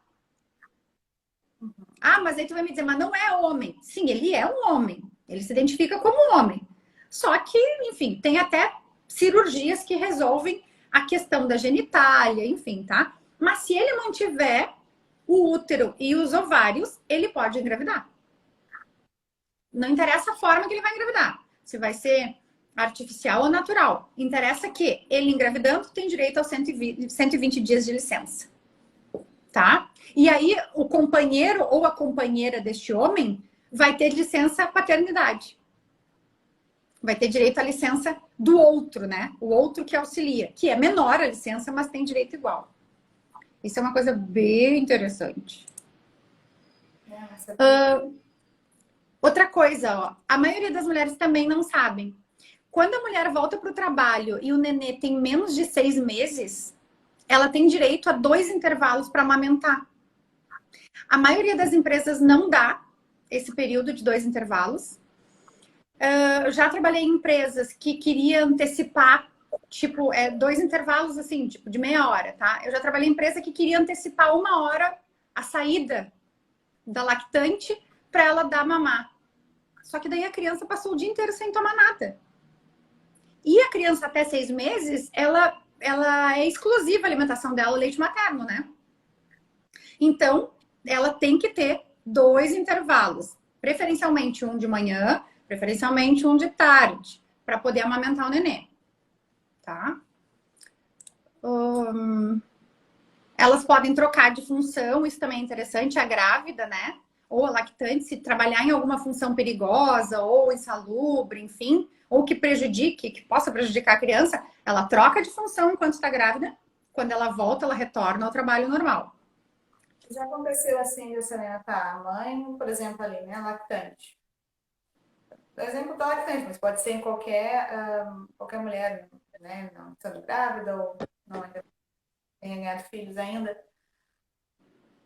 Ah, mas aí tu vai me dizer, mas não é homem. Sim, ele é um homem. Ele se identifica como um homem. Só que, enfim, tem até cirurgias que resolvem a questão da genitália, enfim, tá? Mas se ele mantiver o útero e os ovários, ele pode engravidar. Não interessa a forma que ele vai engravidar. Se vai ser artificial ou natural. Interessa que ele engravidando tem direito aos 120 dias de licença. Tá? E aí, o companheiro ou a companheira deste homem vai ter licença paternidade. Vai ter direito à licença do outro, né? O outro que auxilia, que é menor a licença, mas tem direito igual. Isso é uma coisa bem interessante. Outra coisa, ó, a maioria das mulheres também não sabem. Quando a mulher volta para o trabalho e o nenê tem menos de 6 meses, ela tem direito a 2 intervalos para amamentar. A maioria das empresas não dá esse período de 2 intervalos. Eu já trabalhei em empresas que queriam antecipar, tipo, 2 intervalos assim, tipo, de meia hora, tá? Eu já trabalhei em empresa que queria antecipar 1 hora a saída da lactante para ela dar mamar. Só que daí a criança passou o dia inteiro sem tomar nada. E a criança até 6 meses, ela é exclusiva a alimentação dela, o leite materno, né? Então, ela tem que ter 2 intervalos. Preferencialmente um de manhã, preferencialmente um de tarde, para poder amamentar o nenê. Tá? Elas podem trocar de função, isso também é interessante, a grávida, né? Ou a lactante, se trabalhar em alguma função perigosa ou insalubre, enfim, ou que prejudique, que possa prejudicar a criança, ela troca de função enquanto está grávida. Quando ela volta, ela retorna ao trabalho normal.
Já aconteceu assim, você tá, a mãe, por exemplo, ali, né, lactante. O exemplo da lactante, mas pode ser em qualquer mulher, né, não sendo grávida ou não ainda tenha ganhado filhos ainda.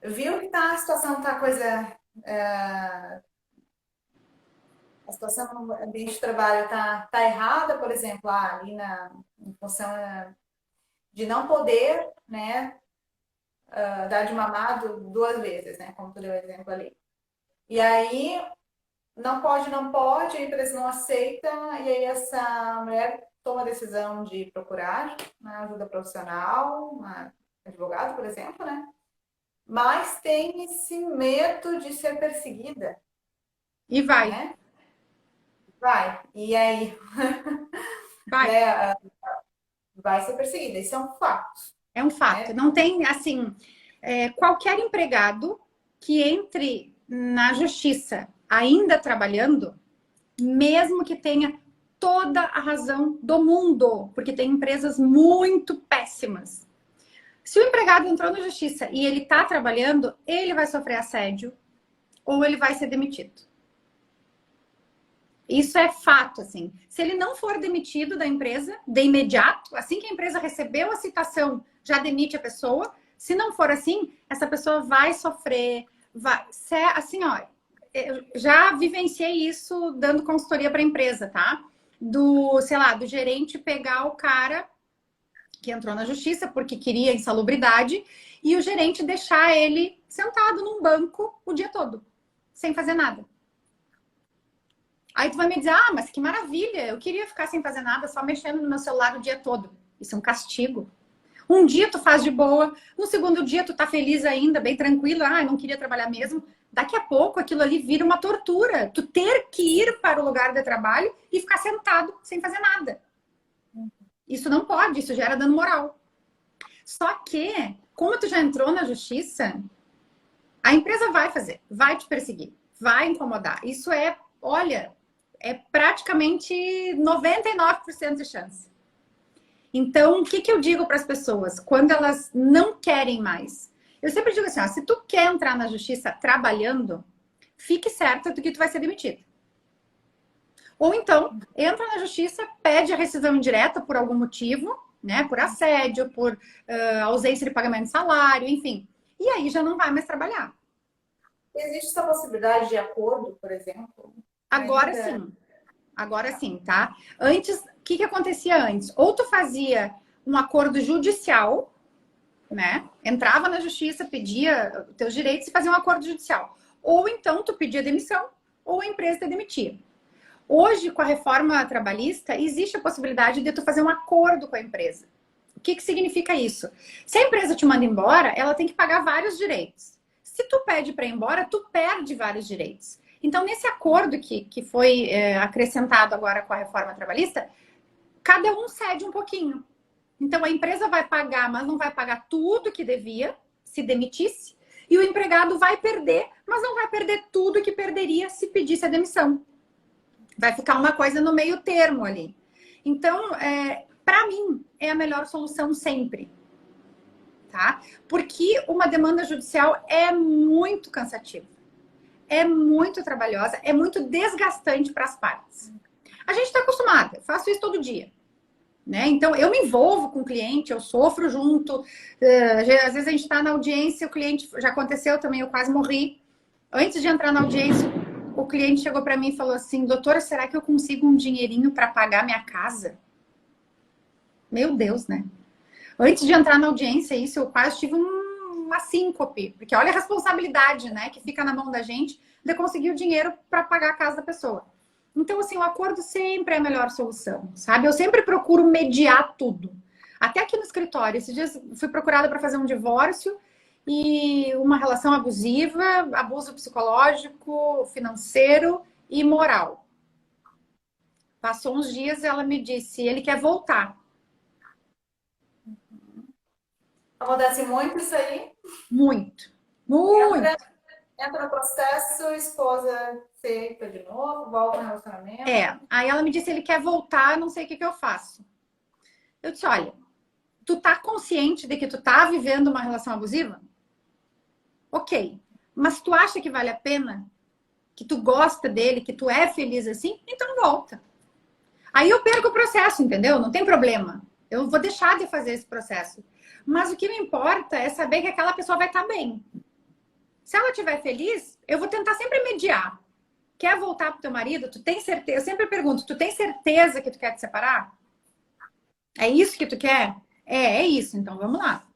Viu que a situação tá coisa. A situação no ambiente de trabalho tá errada, por exemplo, ali em função de não poder, né, dar de mamar 2 vezes, né, como tu deu o exemplo ali. E aí, não pode, a empresa não aceita, e aí essa mulher toma a decisão de procurar uma ajuda profissional, um advogado, por exemplo, né? Mas tem esse medo de ser perseguida.
E vai.
Né? Vai. E aí?
Vai.
Né? Vai ser perseguida. Isso é um fato.
É um fato.
Né?
Não tem, assim, qualquer empregado que entre na justiça ainda trabalhando, mesmo que tenha toda a razão do mundo, porque tem empresas muito péssimas. Se o empregado entrou na justiça e ele está trabalhando, ele vai sofrer assédio ou ele vai ser demitido. Isso é fato, assim. Se ele não for demitido da empresa de imediato, assim que a empresa recebeu a citação, já demite a pessoa. Se não for assim, essa pessoa vai sofrer, vai, assim, ó, eu já vivenciei isso dando consultoria para a empresa, tá? Sei lá, do gerente pegar o cara que entrou na justiça porque queria insalubridade e o gerente deixar ele sentado num banco o dia todo, sem fazer nada. Aí tu vai me dizer, mas que maravilha, eu queria ficar sem fazer nada, só mexendo no meu celular o dia todo. Isso é um castigo. Um dia tu faz de boa, no segundo dia tu tá feliz ainda, bem tranquilo, não queria trabalhar mesmo. Daqui a pouco aquilo ali vira uma tortura. Tu ter que ir para o lugar de trabalho e ficar sentado sem fazer nada. Isso não pode, isso gera dano moral. Só que, como tu já entrou na justiça, a empresa vai fazer, vai te perseguir, vai incomodar. Isso olha, é praticamente 99% de chance. Então, o que eu digo para as pessoas quando elas não querem mais? Eu sempre digo assim, se tu quer entrar na justiça trabalhando, fique certa do que tu vai ser demitido. Ou então, entra na justiça, pede a rescisão indireta por algum motivo, né? Por assédio, por ausência de pagamento de salário, enfim. E aí já não vai mais trabalhar.
Existe essa possibilidade de acordo, por exemplo?
Agora sim. Agora sim, tá? Antes, o que acontecia antes? Ou tu fazia um acordo judicial, né? Entrava na justiça, pedia teus direitos e fazia um acordo judicial. Ou então tu pedia demissão, ou a empresa te demitia. Hoje, com a reforma trabalhista, existe a possibilidade de tu fazer um acordo com a empresa. O que significa isso? Se a empresa te manda embora, ela tem que pagar vários direitos. Se tu pede para ir embora, tu perde vários direitos. Então, nesse acordo que foi acrescentado agora com a reforma trabalhista, cada um cede um pouquinho. Então, a empresa vai pagar, mas não vai pagar tudo que devia, se demitisse. E o empregado vai perder, mas não vai perder tudo que perderia se pedisse a demissão. Vai ficar uma coisa no meio termo ali. Então, para mim, é a melhor solução sempre. Tá? Porque uma demanda judicial é muito cansativa. É muito trabalhosa, é muito desgastante para as partes. A gente está acostumada, faço isso todo dia. Né? Então, eu me envolvo com o cliente, eu sofro junto. Às vezes a gente está na audiência, o cliente... Já aconteceu também, eu quase morri. Antes de entrar na audiência, o cliente chegou para mim e falou assim, doutora, será que eu consigo um dinheirinho para pagar minha casa? Meu Deus, né? Antes de entrar na audiência, isso, eu quase tive uma síncope. Porque olha a responsabilidade, né? Que fica na mão da gente de conseguir o dinheiro para pagar a casa da pessoa. Então, assim, o acordo sempre é a melhor solução, sabe? Eu sempre procuro mediar tudo. Até aqui no escritório. Esses dias fui procurada para fazer um divórcio e uma relação abusiva, abuso psicológico, financeiro e moral. Passou uns dias, ela me disse, ele quer voltar.
Acontece muito isso aí?
Muito. Muito.
Entra no processo, esposa aceita de novo, volta no relacionamento.
Aí ela me disse, ele quer voltar, não sei o que eu faço. Eu disse, olha, tu tá consciente de que tu tá vivendo uma relação abusiva? Ok. Mas tu acha que vale a pena? Que tu gosta dele, que tu é feliz assim? Então volta. Aí eu perco o processo, entendeu? Não tem problema. Eu vou deixar de fazer esse processo. Mas o que me importa é saber que aquela pessoa vai estar bem. Se ela estiver feliz, eu vou tentar sempre mediar. Quer voltar pro teu marido? Tu tem certeza? Eu sempre pergunto, tu tem certeza que tu quer te separar? É isso que tu quer? É isso. Então vamos lá.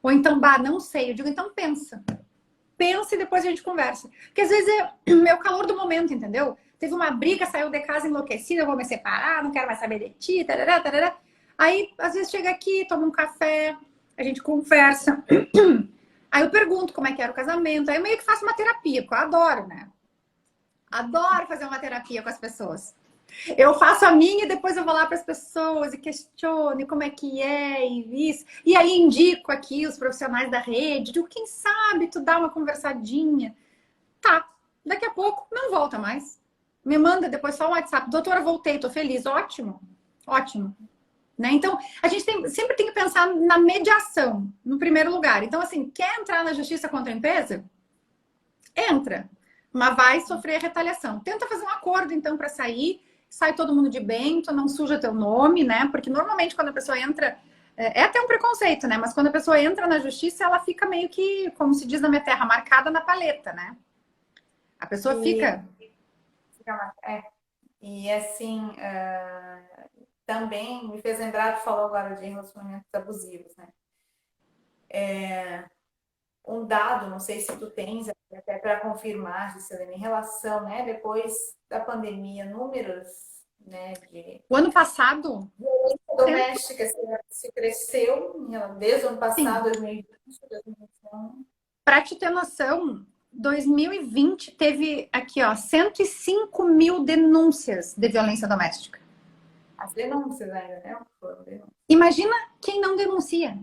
Ou então, bah, não sei. Eu digo, então pensa. Pensa e depois a gente conversa. Porque às vezes é o calor do momento, entendeu? Teve uma briga, saiu de casa enlouquecida, eu vou me separar, não quero mais saber de ti, tarará, tarará. Aí, às vezes, chega aqui, toma um café, a gente conversa. Aí eu pergunto como é que era o casamento. Aí eu meio que faço uma terapia, porque eu adoro, né? Adoro fazer uma terapia com as pessoas. Eu faço a minha e depois eu vou lá para as pessoas e questiono como é que é e isso. E aí indico aqui os profissionais da rede. Digo, quem sabe tu dá uma conversadinha. Tá, daqui a pouco não volta mais. Me manda depois só um WhatsApp. Doutora, voltei, tô feliz. Ótimo, ótimo. Né? Então, a gente sempre tem que pensar na mediação, no primeiro lugar. Então, assim, quer entrar na justiça contra a empresa? Entra, mas vai sofrer retaliação. Tenta fazer um acordo, então, para sair. Sai todo mundo de bem, tu não suja teu nome, né? Porque normalmente quando a pessoa entra... É até um preconceito, né? Mas quando a pessoa entra na justiça, ela fica meio que, como se diz na minha terra, marcada na paleta, né? A pessoa fica...
E assim... Também me fez lembrar, tu falou agora de relacionamentos abusivos, né? Um dado, não sei se tu tens, até para confirmar, Giselene, em relação, né, depois da pandemia, números, né, de...
O ano passado...
Violência doméstica se cresceu desde o ano passado, 2020, 2021.
Para te ter noção, 2020 teve aqui, ó, 105 mil denúncias de violência doméstica.
As denúncias ainda, né?
Imagina quem não denuncia.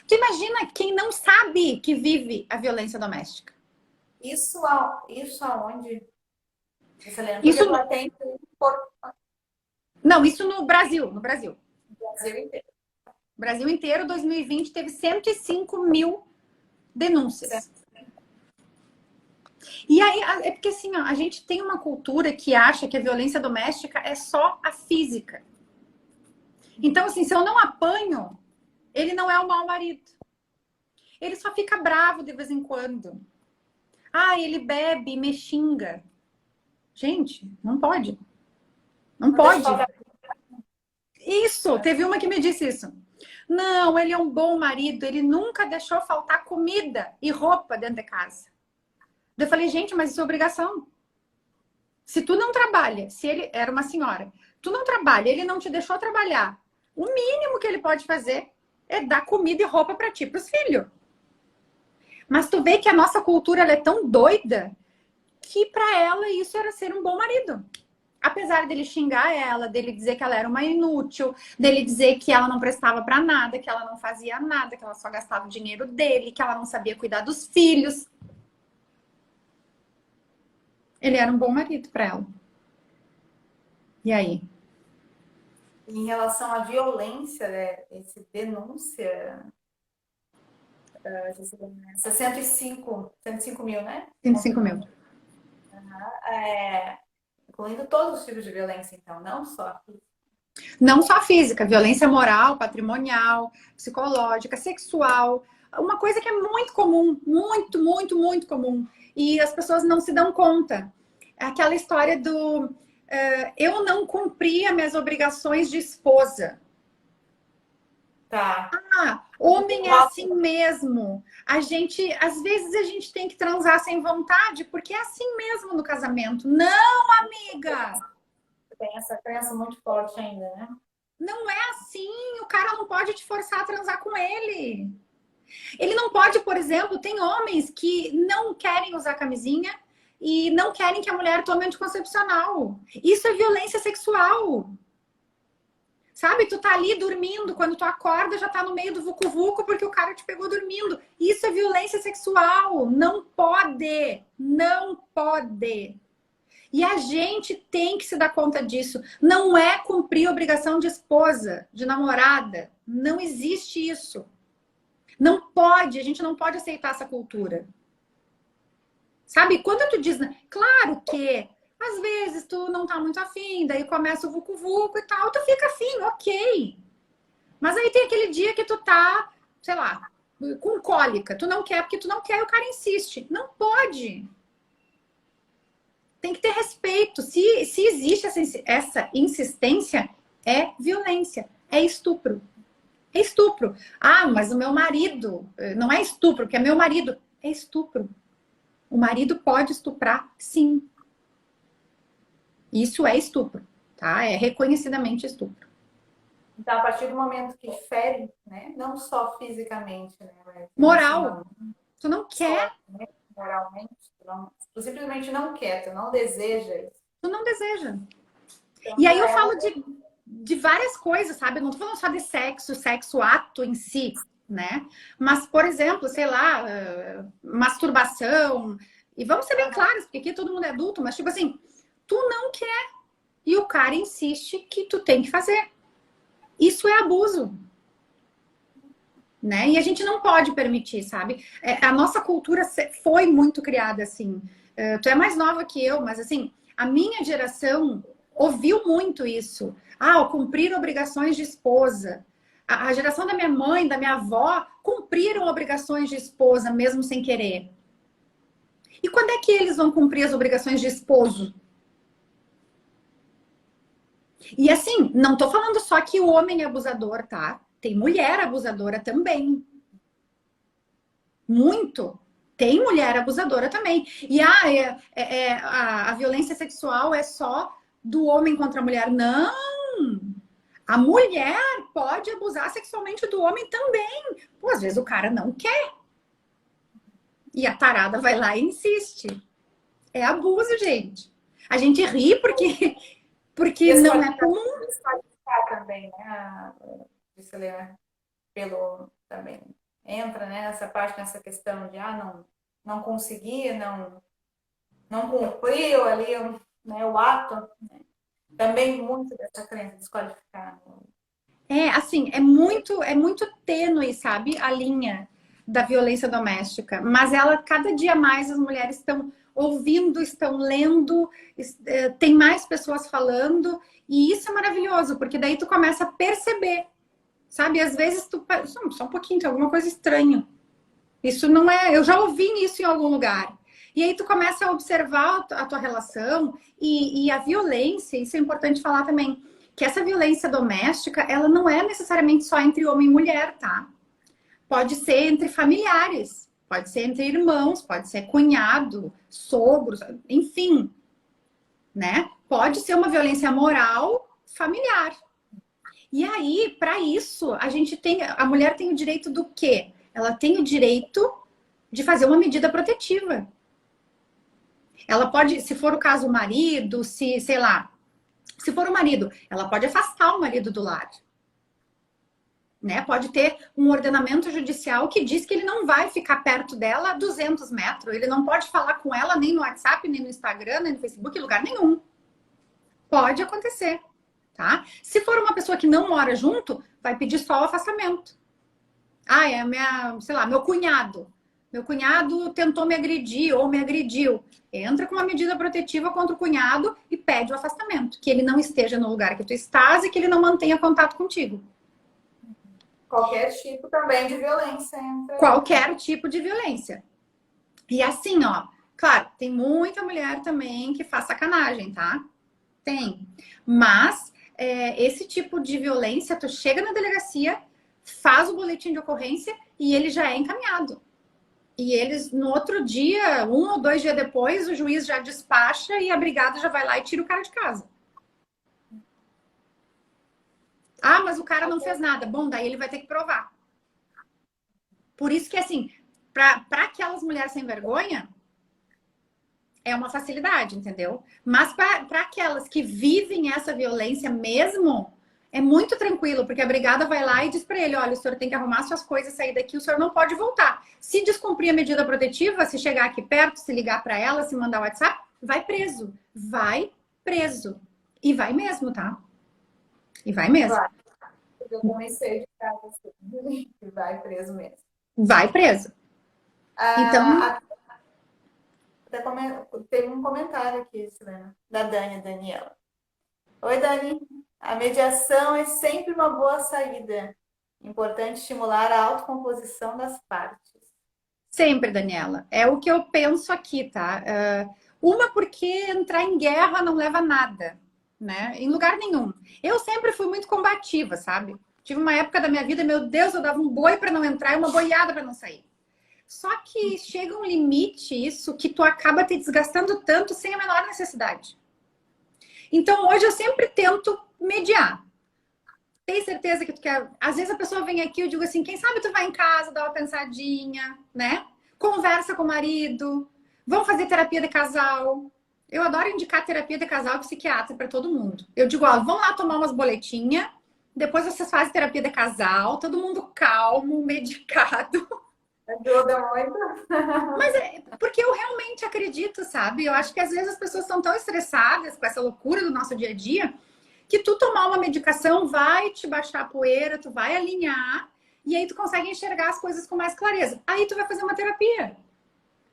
Tu imagina quem não sabe que vive a violência doméstica.
Isso aonde?
Isso Não, isso no Brasil. No Brasil.
Brasil inteiro.
Brasil inteiro, 2020, teve 105 mil denúncias. Certo. E aí, é porque assim, ó, a gente tem uma cultura que acha que a violência doméstica é só a física. Então, assim, se eu não apanho, ele não é um mau marido. Ele só fica bravo de vez em quando. Ah, ele bebe e me xinga. Gente, não pode. Não pode. Isso, teve uma que me disse isso. Não, ele é um bom marido, ele nunca deixou faltar comida e roupa dentro de casa. Eu falei, gente, mas isso é obrigação. Se tu não trabalha, se ele era uma senhora, tu não trabalha, ele não te deixou trabalhar, o mínimo que ele pode fazer é dar comida e roupa para ti, para os filhos. Mas tu vê que a nossa cultura ela é tão doida que para ela isso era ser um bom marido. Apesar dele xingar ela, dele dizer que ela era uma inútil, dele dizer que ela não prestava pra nada, que ela não fazia nada, que ela só gastava o dinheiro dele, que ela não sabia cuidar dos filhos. Ele era um bom marido pra ela. E aí?
Em relação à violência, né, esse denúncia, 105 mil, né?
25 mil.
Incluindo todos os tipos de violência, então, não só.
Não só física, violência moral, patrimonial, psicológica, sexual. Uma coisa que é muito comum, muito, muito, muito comum. E as pessoas não se dão conta. É aquela história do eu não cumpria minhas obrigações de esposa.
Tá.
Ah, homem é assim mesmo. Às vezes a gente tem que transar sem vontade, porque é assim mesmo no casamento. Não, amiga!
Tem essa crença muito forte ainda, né?
Não é assim. O cara não pode te forçar a transar com ele. Ele não pode, por exemplo, tem homens que não querem usar camisinha e não querem que a mulher tome anticoncepcional. Isso é violência sexual. Sabe, tu tá ali dormindo, quando tu acorda já tá no meio do vucu-vucu porque o cara te pegou dormindo. Isso é violência sexual. Não pode. Não pode. E a gente tem que se dar conta disso. Não é cumprir obrigação de esposa, de namorada. Não existe isso. Não pode, a gente não pode aceitar essa cultura. Sabe, quando tu diz, claro que às vezes tu não tá muito afim, daí começa o vucu-vucu e tal, tu fica afim, ok. Mas aí tem aquele dia que tu tá, sei lá, com cólica, tu não quer porque tu não quer e o cara insiste. Não pode. Tem que ter respeito. Se existe essa insistência, é violência, é estupro. É estupro. Ah, mas o meu marido... Não é estupro, porque é meu marido. É estupro. O marido pode estuprar, sim. Isso é estupro, tá? É reconhecidamente estupro.
Então, a partir do momento que fere, né? Não só fisicamente, né? Mas
moral. Tu não quer.
Só, né? Moralmente, tu simplesmente não quer, tu não deseja isso.
Tu não deseja.
Então,
e aí eu falo de várias coisas, sabe? Eu não tô falando só de sexo, ato em si, né? Mas, por exemplo, sei lá, masturbação. E vamos ser bem claros, porque aqui todo mundo é adulto, mas tipo assim, tu não quer. E o cara insiste que tu tem que fazer. Isso é abuso. Né? E a gente não pode permitir, sabe? A nossa cultura foi muito criada assim. Tu é mais nova que eu, mas assim, a minha geração ouviu muito isso. Ah, cumprir obrigações de esposa. A geração da minha mãe, da minha avó, cumpriram obrigações de esposa, mesmo sem querer. E quando é que eles vão cumprir as obrigações de esposo? E assim, não tô falando só que o homem é abusador, tá? Tem mulher abusadora também. Muito. Tem mulher abusadora também. E a violência sexual é só do homem contra a mulher. Não! A mulher pode abusar sexualmente do homem também. Pô, às vezes o cara não quer. E a tarada vai lá e insiste. É abuso, gente. A gente ri porque não é comum.
Também, né? Também entra, né, nessa parte, nessa questão de não conseguir, não cumpriu ali, né, o ato, né? Também muito dessa crença desqualificada.
Assim, é muito tênue, sabe, a linha da violência doméstica, mas ela, cada dia mais as mulheres estão ouvindo, estão lendo, tem mais pessoas falando, e isso é maravilhoso, porque daí tu começa a perceber, sabe, às vezes tu, só um pouquinho, tem alguma coisa estranha. Isso não é, eu já ouvi isso em algum lugar. E aí tu começa a observar a tua relação e a violência, isso é importante falar também, que essa violência doméstica, ela não é necessariamente só entre homem e mulher, tá? Pode ser entre familiares, pode ser entre irmãos, pode ser cunhado, sogros, enfim, né? Pode ser uma violência moral familiar. E aí, para isso, a mulher tem o direito do quê? Ela tem o direito de fazer uma medida protetiva. Ela pode, se for o caso, o marido, sei lá, Se for o marido, ela pode afastar o marido do lar. Né? Pode ter um ordenamento judicial que diz que ele não vai ficar perto dela a 200 metros. Ele não pode falar com ela nem no WhatsApp, nem no Instagram, nem no Facebook, em lugar nenhum. Pode acontecer, tá? Se for uma pessoa que não mora junto, vai pedir só o afastamento. Ah, é sei lá, meu cunhado. Meu cunhado tentou me agredir ou me agrediu. Entra com uma medida protetiva contra o cunhado e pede o afastamento. Que ele não esteja no lugar que tu estás e que ele não mantenha contato contigo.
Qualquer tipo também de violência.
Qualquer tipo de violência. E assim, ó, claro, tem muita mulher também que faz sacanagem, tá? Tem. Mas esse tipo de violência, tu chega na delegacia, faz o boletim de ocorrência e ele já é encaminhado. E eles, no outro dia, 1 ou 2 dias depois, o juiz já despacha e a brigada já vai lá e tira o cara de casa. Ah, mas o cara não fez nada. Bom, daí ele vai ter que provar. Por isso que, assim, para aquelas mulheres sem vergonha, é uma facilidade, entendeu? Mas para aquelas que vivem essa violência mesmo, é muito tranquilo, porque a brigada vai lá e diz para ele, olha, o senhor tem que arrumar suas coisas, sair daqui, o senhor não pode voltar. Se descumprir a medida protetiva, se chegar aqui perto, se ligar para ela, se mandar WhatsApp, vai preso. Vai preso. E vai mesmo, tá? E vai mesmo.
Vai. Eu comecei de casa assim, vai preso mesmo.
Vai preso. Então...
Até teve um comentário aqui, Silena, da Daniela. Oi, Dani. A mediação é sempre uma boa saída. Importante estimular a autocomposição das partes.
Sempre, Daniela. É o que eu penso aqui, tá? Uma, porque entrar em guerra não leva a nada, né? Em lugar nenhum. Eu sempre fui muito combativa, sabe? Tive uma época da minha vida, meu Deus, eu dava um boi para não entrar e uma boiada para não sair. Só que chega um limite isso que tu acaba te desgastando tanto sem a menor necessidade. Então hoje eu sempre tento mediar. Tem certeza que tu quer? Às vezes a pessoa vem aqui e eu digo assim, quem sabe tu vai em casa, dá uma pensadinha, né? Conversa com o marido, vamos fazer terapia de casal. Eu adoro indicar terapia de casal e psiquiatra para todo mundo. Eu digo, ó, vamos lá tomar umas boletinhas, depois vocês fazem terapia de casal, todo mundo calmo, medicado.
Ajuda muito.
Mas é porque eu realmente acredito, sabe? Eu acho que às vezes as pessoas estão tão estressadas com essa loucura do nosso dia a dia que tu tomar uma medicação vai te baixar a poeira, tu vai alinhar e aí tu consegue enxergar as coisas com mais clareza. Aí tu vai fazer uma terapia.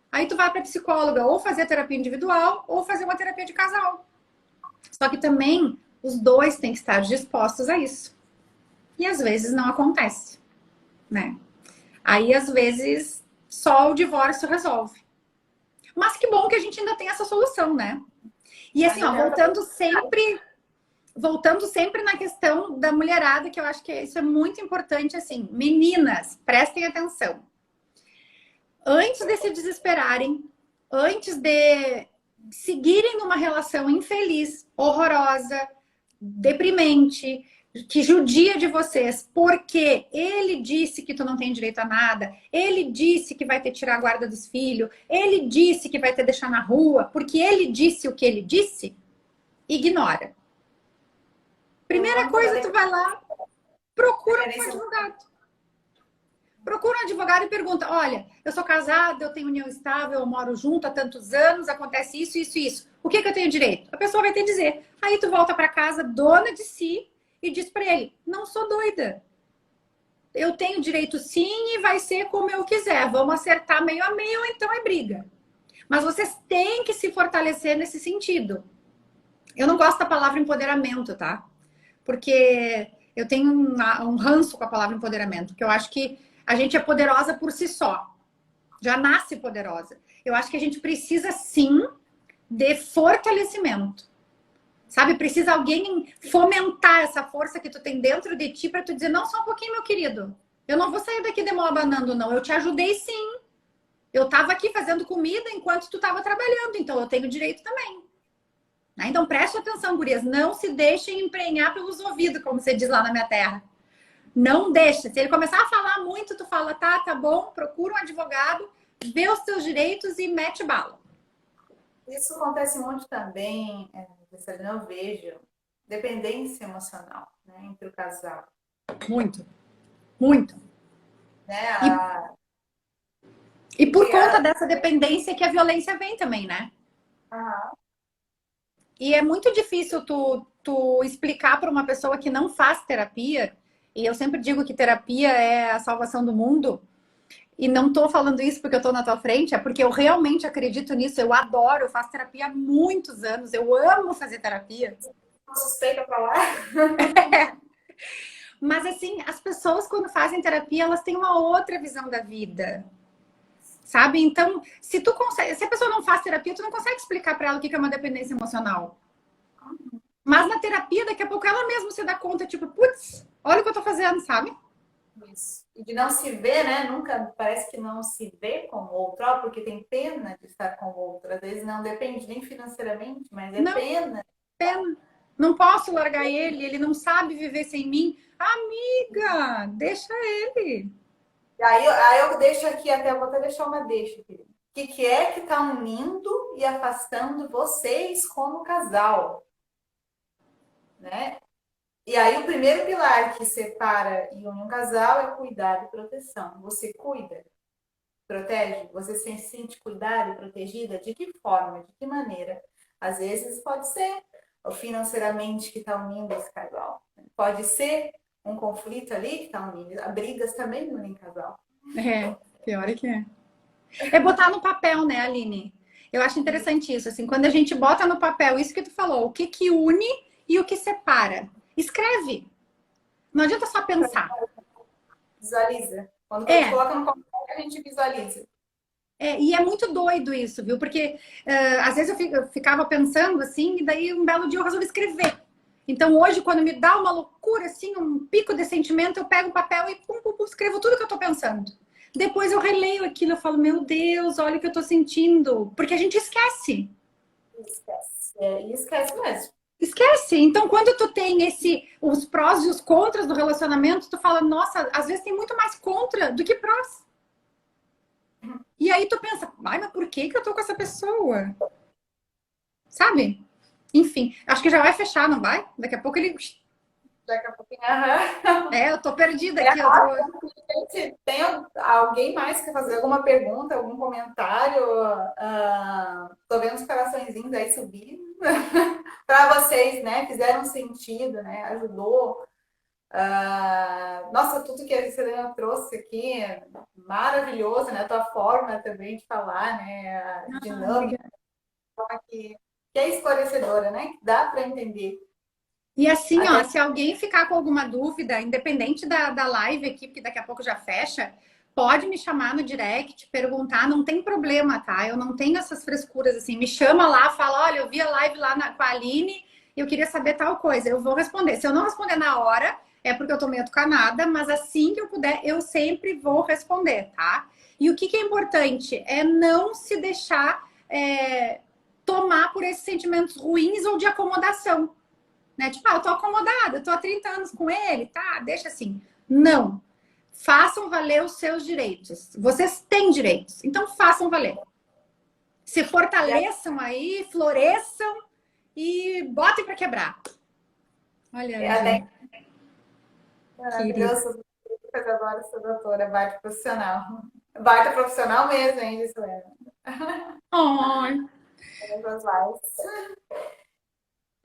Aí tu vai para psicóloga ou fazer terapia individual ou fazer uma terapia de casal. Só que também os dois têm que estar dispostos a isso. E às vezes não acontece, né? Aí, às vezes, só o divórcio resolve. Mas que bom que a gente ainda tem essa solução, né? E assim, ó, voltando sempre na questão da mulherada, que eu acho que isso é muito importante, assim. Meninas, prestem atenção. Antes de se desesperarem, antes de seguirem numa relação infeliz, horrorosa, deprimente, que judia de vocês, porque ele disse que tu não tem direito a nada, ele disse que vai te tirar a guarda dos filhos, ele disse que vai te deixar na rua, porque ele disse o que ele disse, ignora. Primeira coisa, tu vai lá, procura um advogado. Procura um advogado e pergunta, olha, eu sou casada, eu tenho união estável, eu moro junto há tantos anos, acontece isso, isso, isso. O que eu tenho direito? A pessoa vai te dizer. Aí tu volta para casa, dona de si, e diz para ele, não sou doida. Eu tenho direito sim e vai ser como eu quiser. Vamos acertar meio a meio, então é briga. Mas vocês têm que se fortalecer nesse sentido. Eu não gosto da palavra empoderamento, tá? Porque eu tenho um ranço com a palavra empoderamento. Porque eu acho que a gente é poderosa por si só. Já nasce poderosa. Eu acho que a gente precisa sim de fortalecimento. Sabe, precisa alguém fomentar essa força que tu tem dentro de ti para tu dizer, não, só um pouquinho, meu querido. Eu não vou sair daqui de mão abanando, não. Eu te ajudei sim. Eu tava aqui fazendo comida enquanto tu tava trabalhando, então eu tenho direito também. Então preste atenção, gurias. Não se deixem emprenhar pelos ouvidos, como você diz lá na minha terra. Não deixa. Se ele começar a falar muito, tu fala, tá bom, procura um advogado, vê os teus direitos e mete bala.
Isso acontece muito também, eu vejo dependência emocional, né, entre o casal.
Muito, muito.
Né?
E por conta dessa dependência que a violência vem também, né?
Aham.
E é muito difícil tu explicar para uma pessoa que não faz terapia, e eu sempre digo que terapia é a salvação do mundo, e não tô falando isso porque eu tô na tua frente, é porque eu realmente acredito nisso, eu adoro, eu faço terapia há muitos anos, eu amo fazer terapia.
Tô suspeita pra falar.
Mas assim, as pessoas quando fazem terapia, elas têm uma outra visão da vida. Sabe? Então, se tu consegue, se a pessoa não faz terapia, tu não consegue explicar para ela o que é uma dependência emocional. Mas na terapia, daqui a pouco ela mesma se dá conta, tipo, putz, olha o que eu tô fazendo, sabe?
Isso. E de não se ver, né? Nunca parece que não se vê com o outro, ó, porque tem pena de estar com o outro. Às vezes não depende nem financeiramente, mas é
Não,
pena.
pena. Não posso largar ele não sabe viver sem mim. Amiga, deixa ele.
Aí eu deixo aqui, até vou até deixar uma deixa, querido. O que é que está unindo e afastando vocês como casal? Né? E aí o primeiro pilar que separa e une um casal é cuidado e proteção. Você cuida, protege, você se sente cuidada e protegida? De que forma? De que maneira? Às vezes pode ser o financeiramente que está unindo esse casal. Pode ser um conflito ali que está unindo. As brigas também unem casal.
É, pior é que é. É botar no papel, né, Aline? Eu acho interessante isso, assim, quando a gente bota no papel isso que tu falou, o que que une e o que separa. Escreve. Não adianta só pensar.
Visualiza. Quando a gente
É,
coloca no papel, a gente visualiza.
e é muito doido isso, viu? Porque às vezes eu ficava pensando assim, e daí um belo dia eu resolvi escrever. Então hoje, quando me dá uma loucura, assim, um pico de sentimento, eu pego o papel e pum, pum, pum, escrevo tudo que eu tô pensando. Depois eu releio aquilo, eu falo, meu Deus, olha o que eu tô sentindo. Porque a gente esquece.
Esquece. E esquece mesmo.
Esquece. Então, quando tu tem os prós e os contras do relacionamento, tu fala, nossa, às vezes tem muito mais contra do que prós. E aí tu pensa, ai, mas por que que eu tô com essa pessoa? Sabe? Enfim, acho que já vai fechar, não vai? Daqui a pouco ele.
Daqui a pouquinho. Aham.
É, eu tô perdida
É
aqui. Eu tô...
gente, tem alguém mais que fazer alguma pergunta, algum comentário? Tô vendo os coraçõezinhos aí subir. Para vocês, né? Fizeram sentido, né? Ajudou. Nossa, tudo que a Serena trouxe aqui, maravilhoso, né? A tua forma também de falar, né? A dinâmica que é esclarecedora, né? Que dá para entender.
E assim, ó,
Até
se alguém ficar com alguma dúvida, independente da live aqui, porque daqui a pouco já fecha, pode me chamar no direct, perguntar, não tem problema, tá? Eu não tenho essas frescuras assim. Me chama lá, fala, olha, eu vi a live lá com a Aline e eu queria saber tal coisa. Eu vou responder. Se eu não responder na hora, é porque eu tô meio atucanada, mas assim que eu puder, eu sempre vou responder, tá? E o que que é importante? É não se deixar tomar por esses sentimentos ruins ou de acomodação. Né? Tipo, eu tô acomodada, eu tô há 30 anos com ele, tá? Deixa assim. Não. Façam valer os seus direitos. Vocês têm direitos, então façam valer. Se fortaleçam aí, floresçam e botem para quebrar. Olha aí,
até
gente. Querida.
maravilhoso. Eu adoro essa doutora, baita profissional. Baita profissional mesmo, hein, Gislaine?
Ai.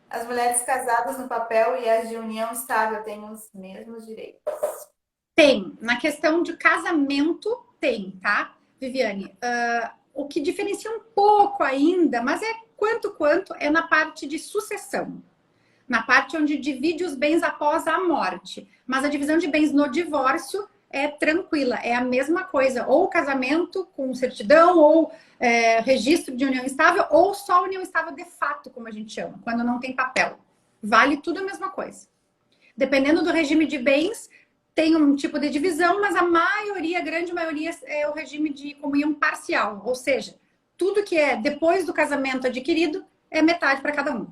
As mulheres casadas no papel e as de união estável têm os mesmos direitos.
Tem. Na questão de casamento, tem, tá, Viviane? O que diferencia um pouco ainda, mas é quanto, é na parte de sucessão. Na parte onde divide os bens após a morte. Mas a divisão de bens no divórcio é tranquila, é a mesma coisa. Ou casamento com certidão, ou registro de união estável, ou só união estável de fato, como a gente chama, quando não tem papel. Vale tudo a mesma coisa. Dependendo do regime de bens, tem um tipo de divisão, mas a maioria, a grande maioria, é o regime de comunhão parcial. Ou seja, tudo que é depois do casamento adquirido é metade para cada um.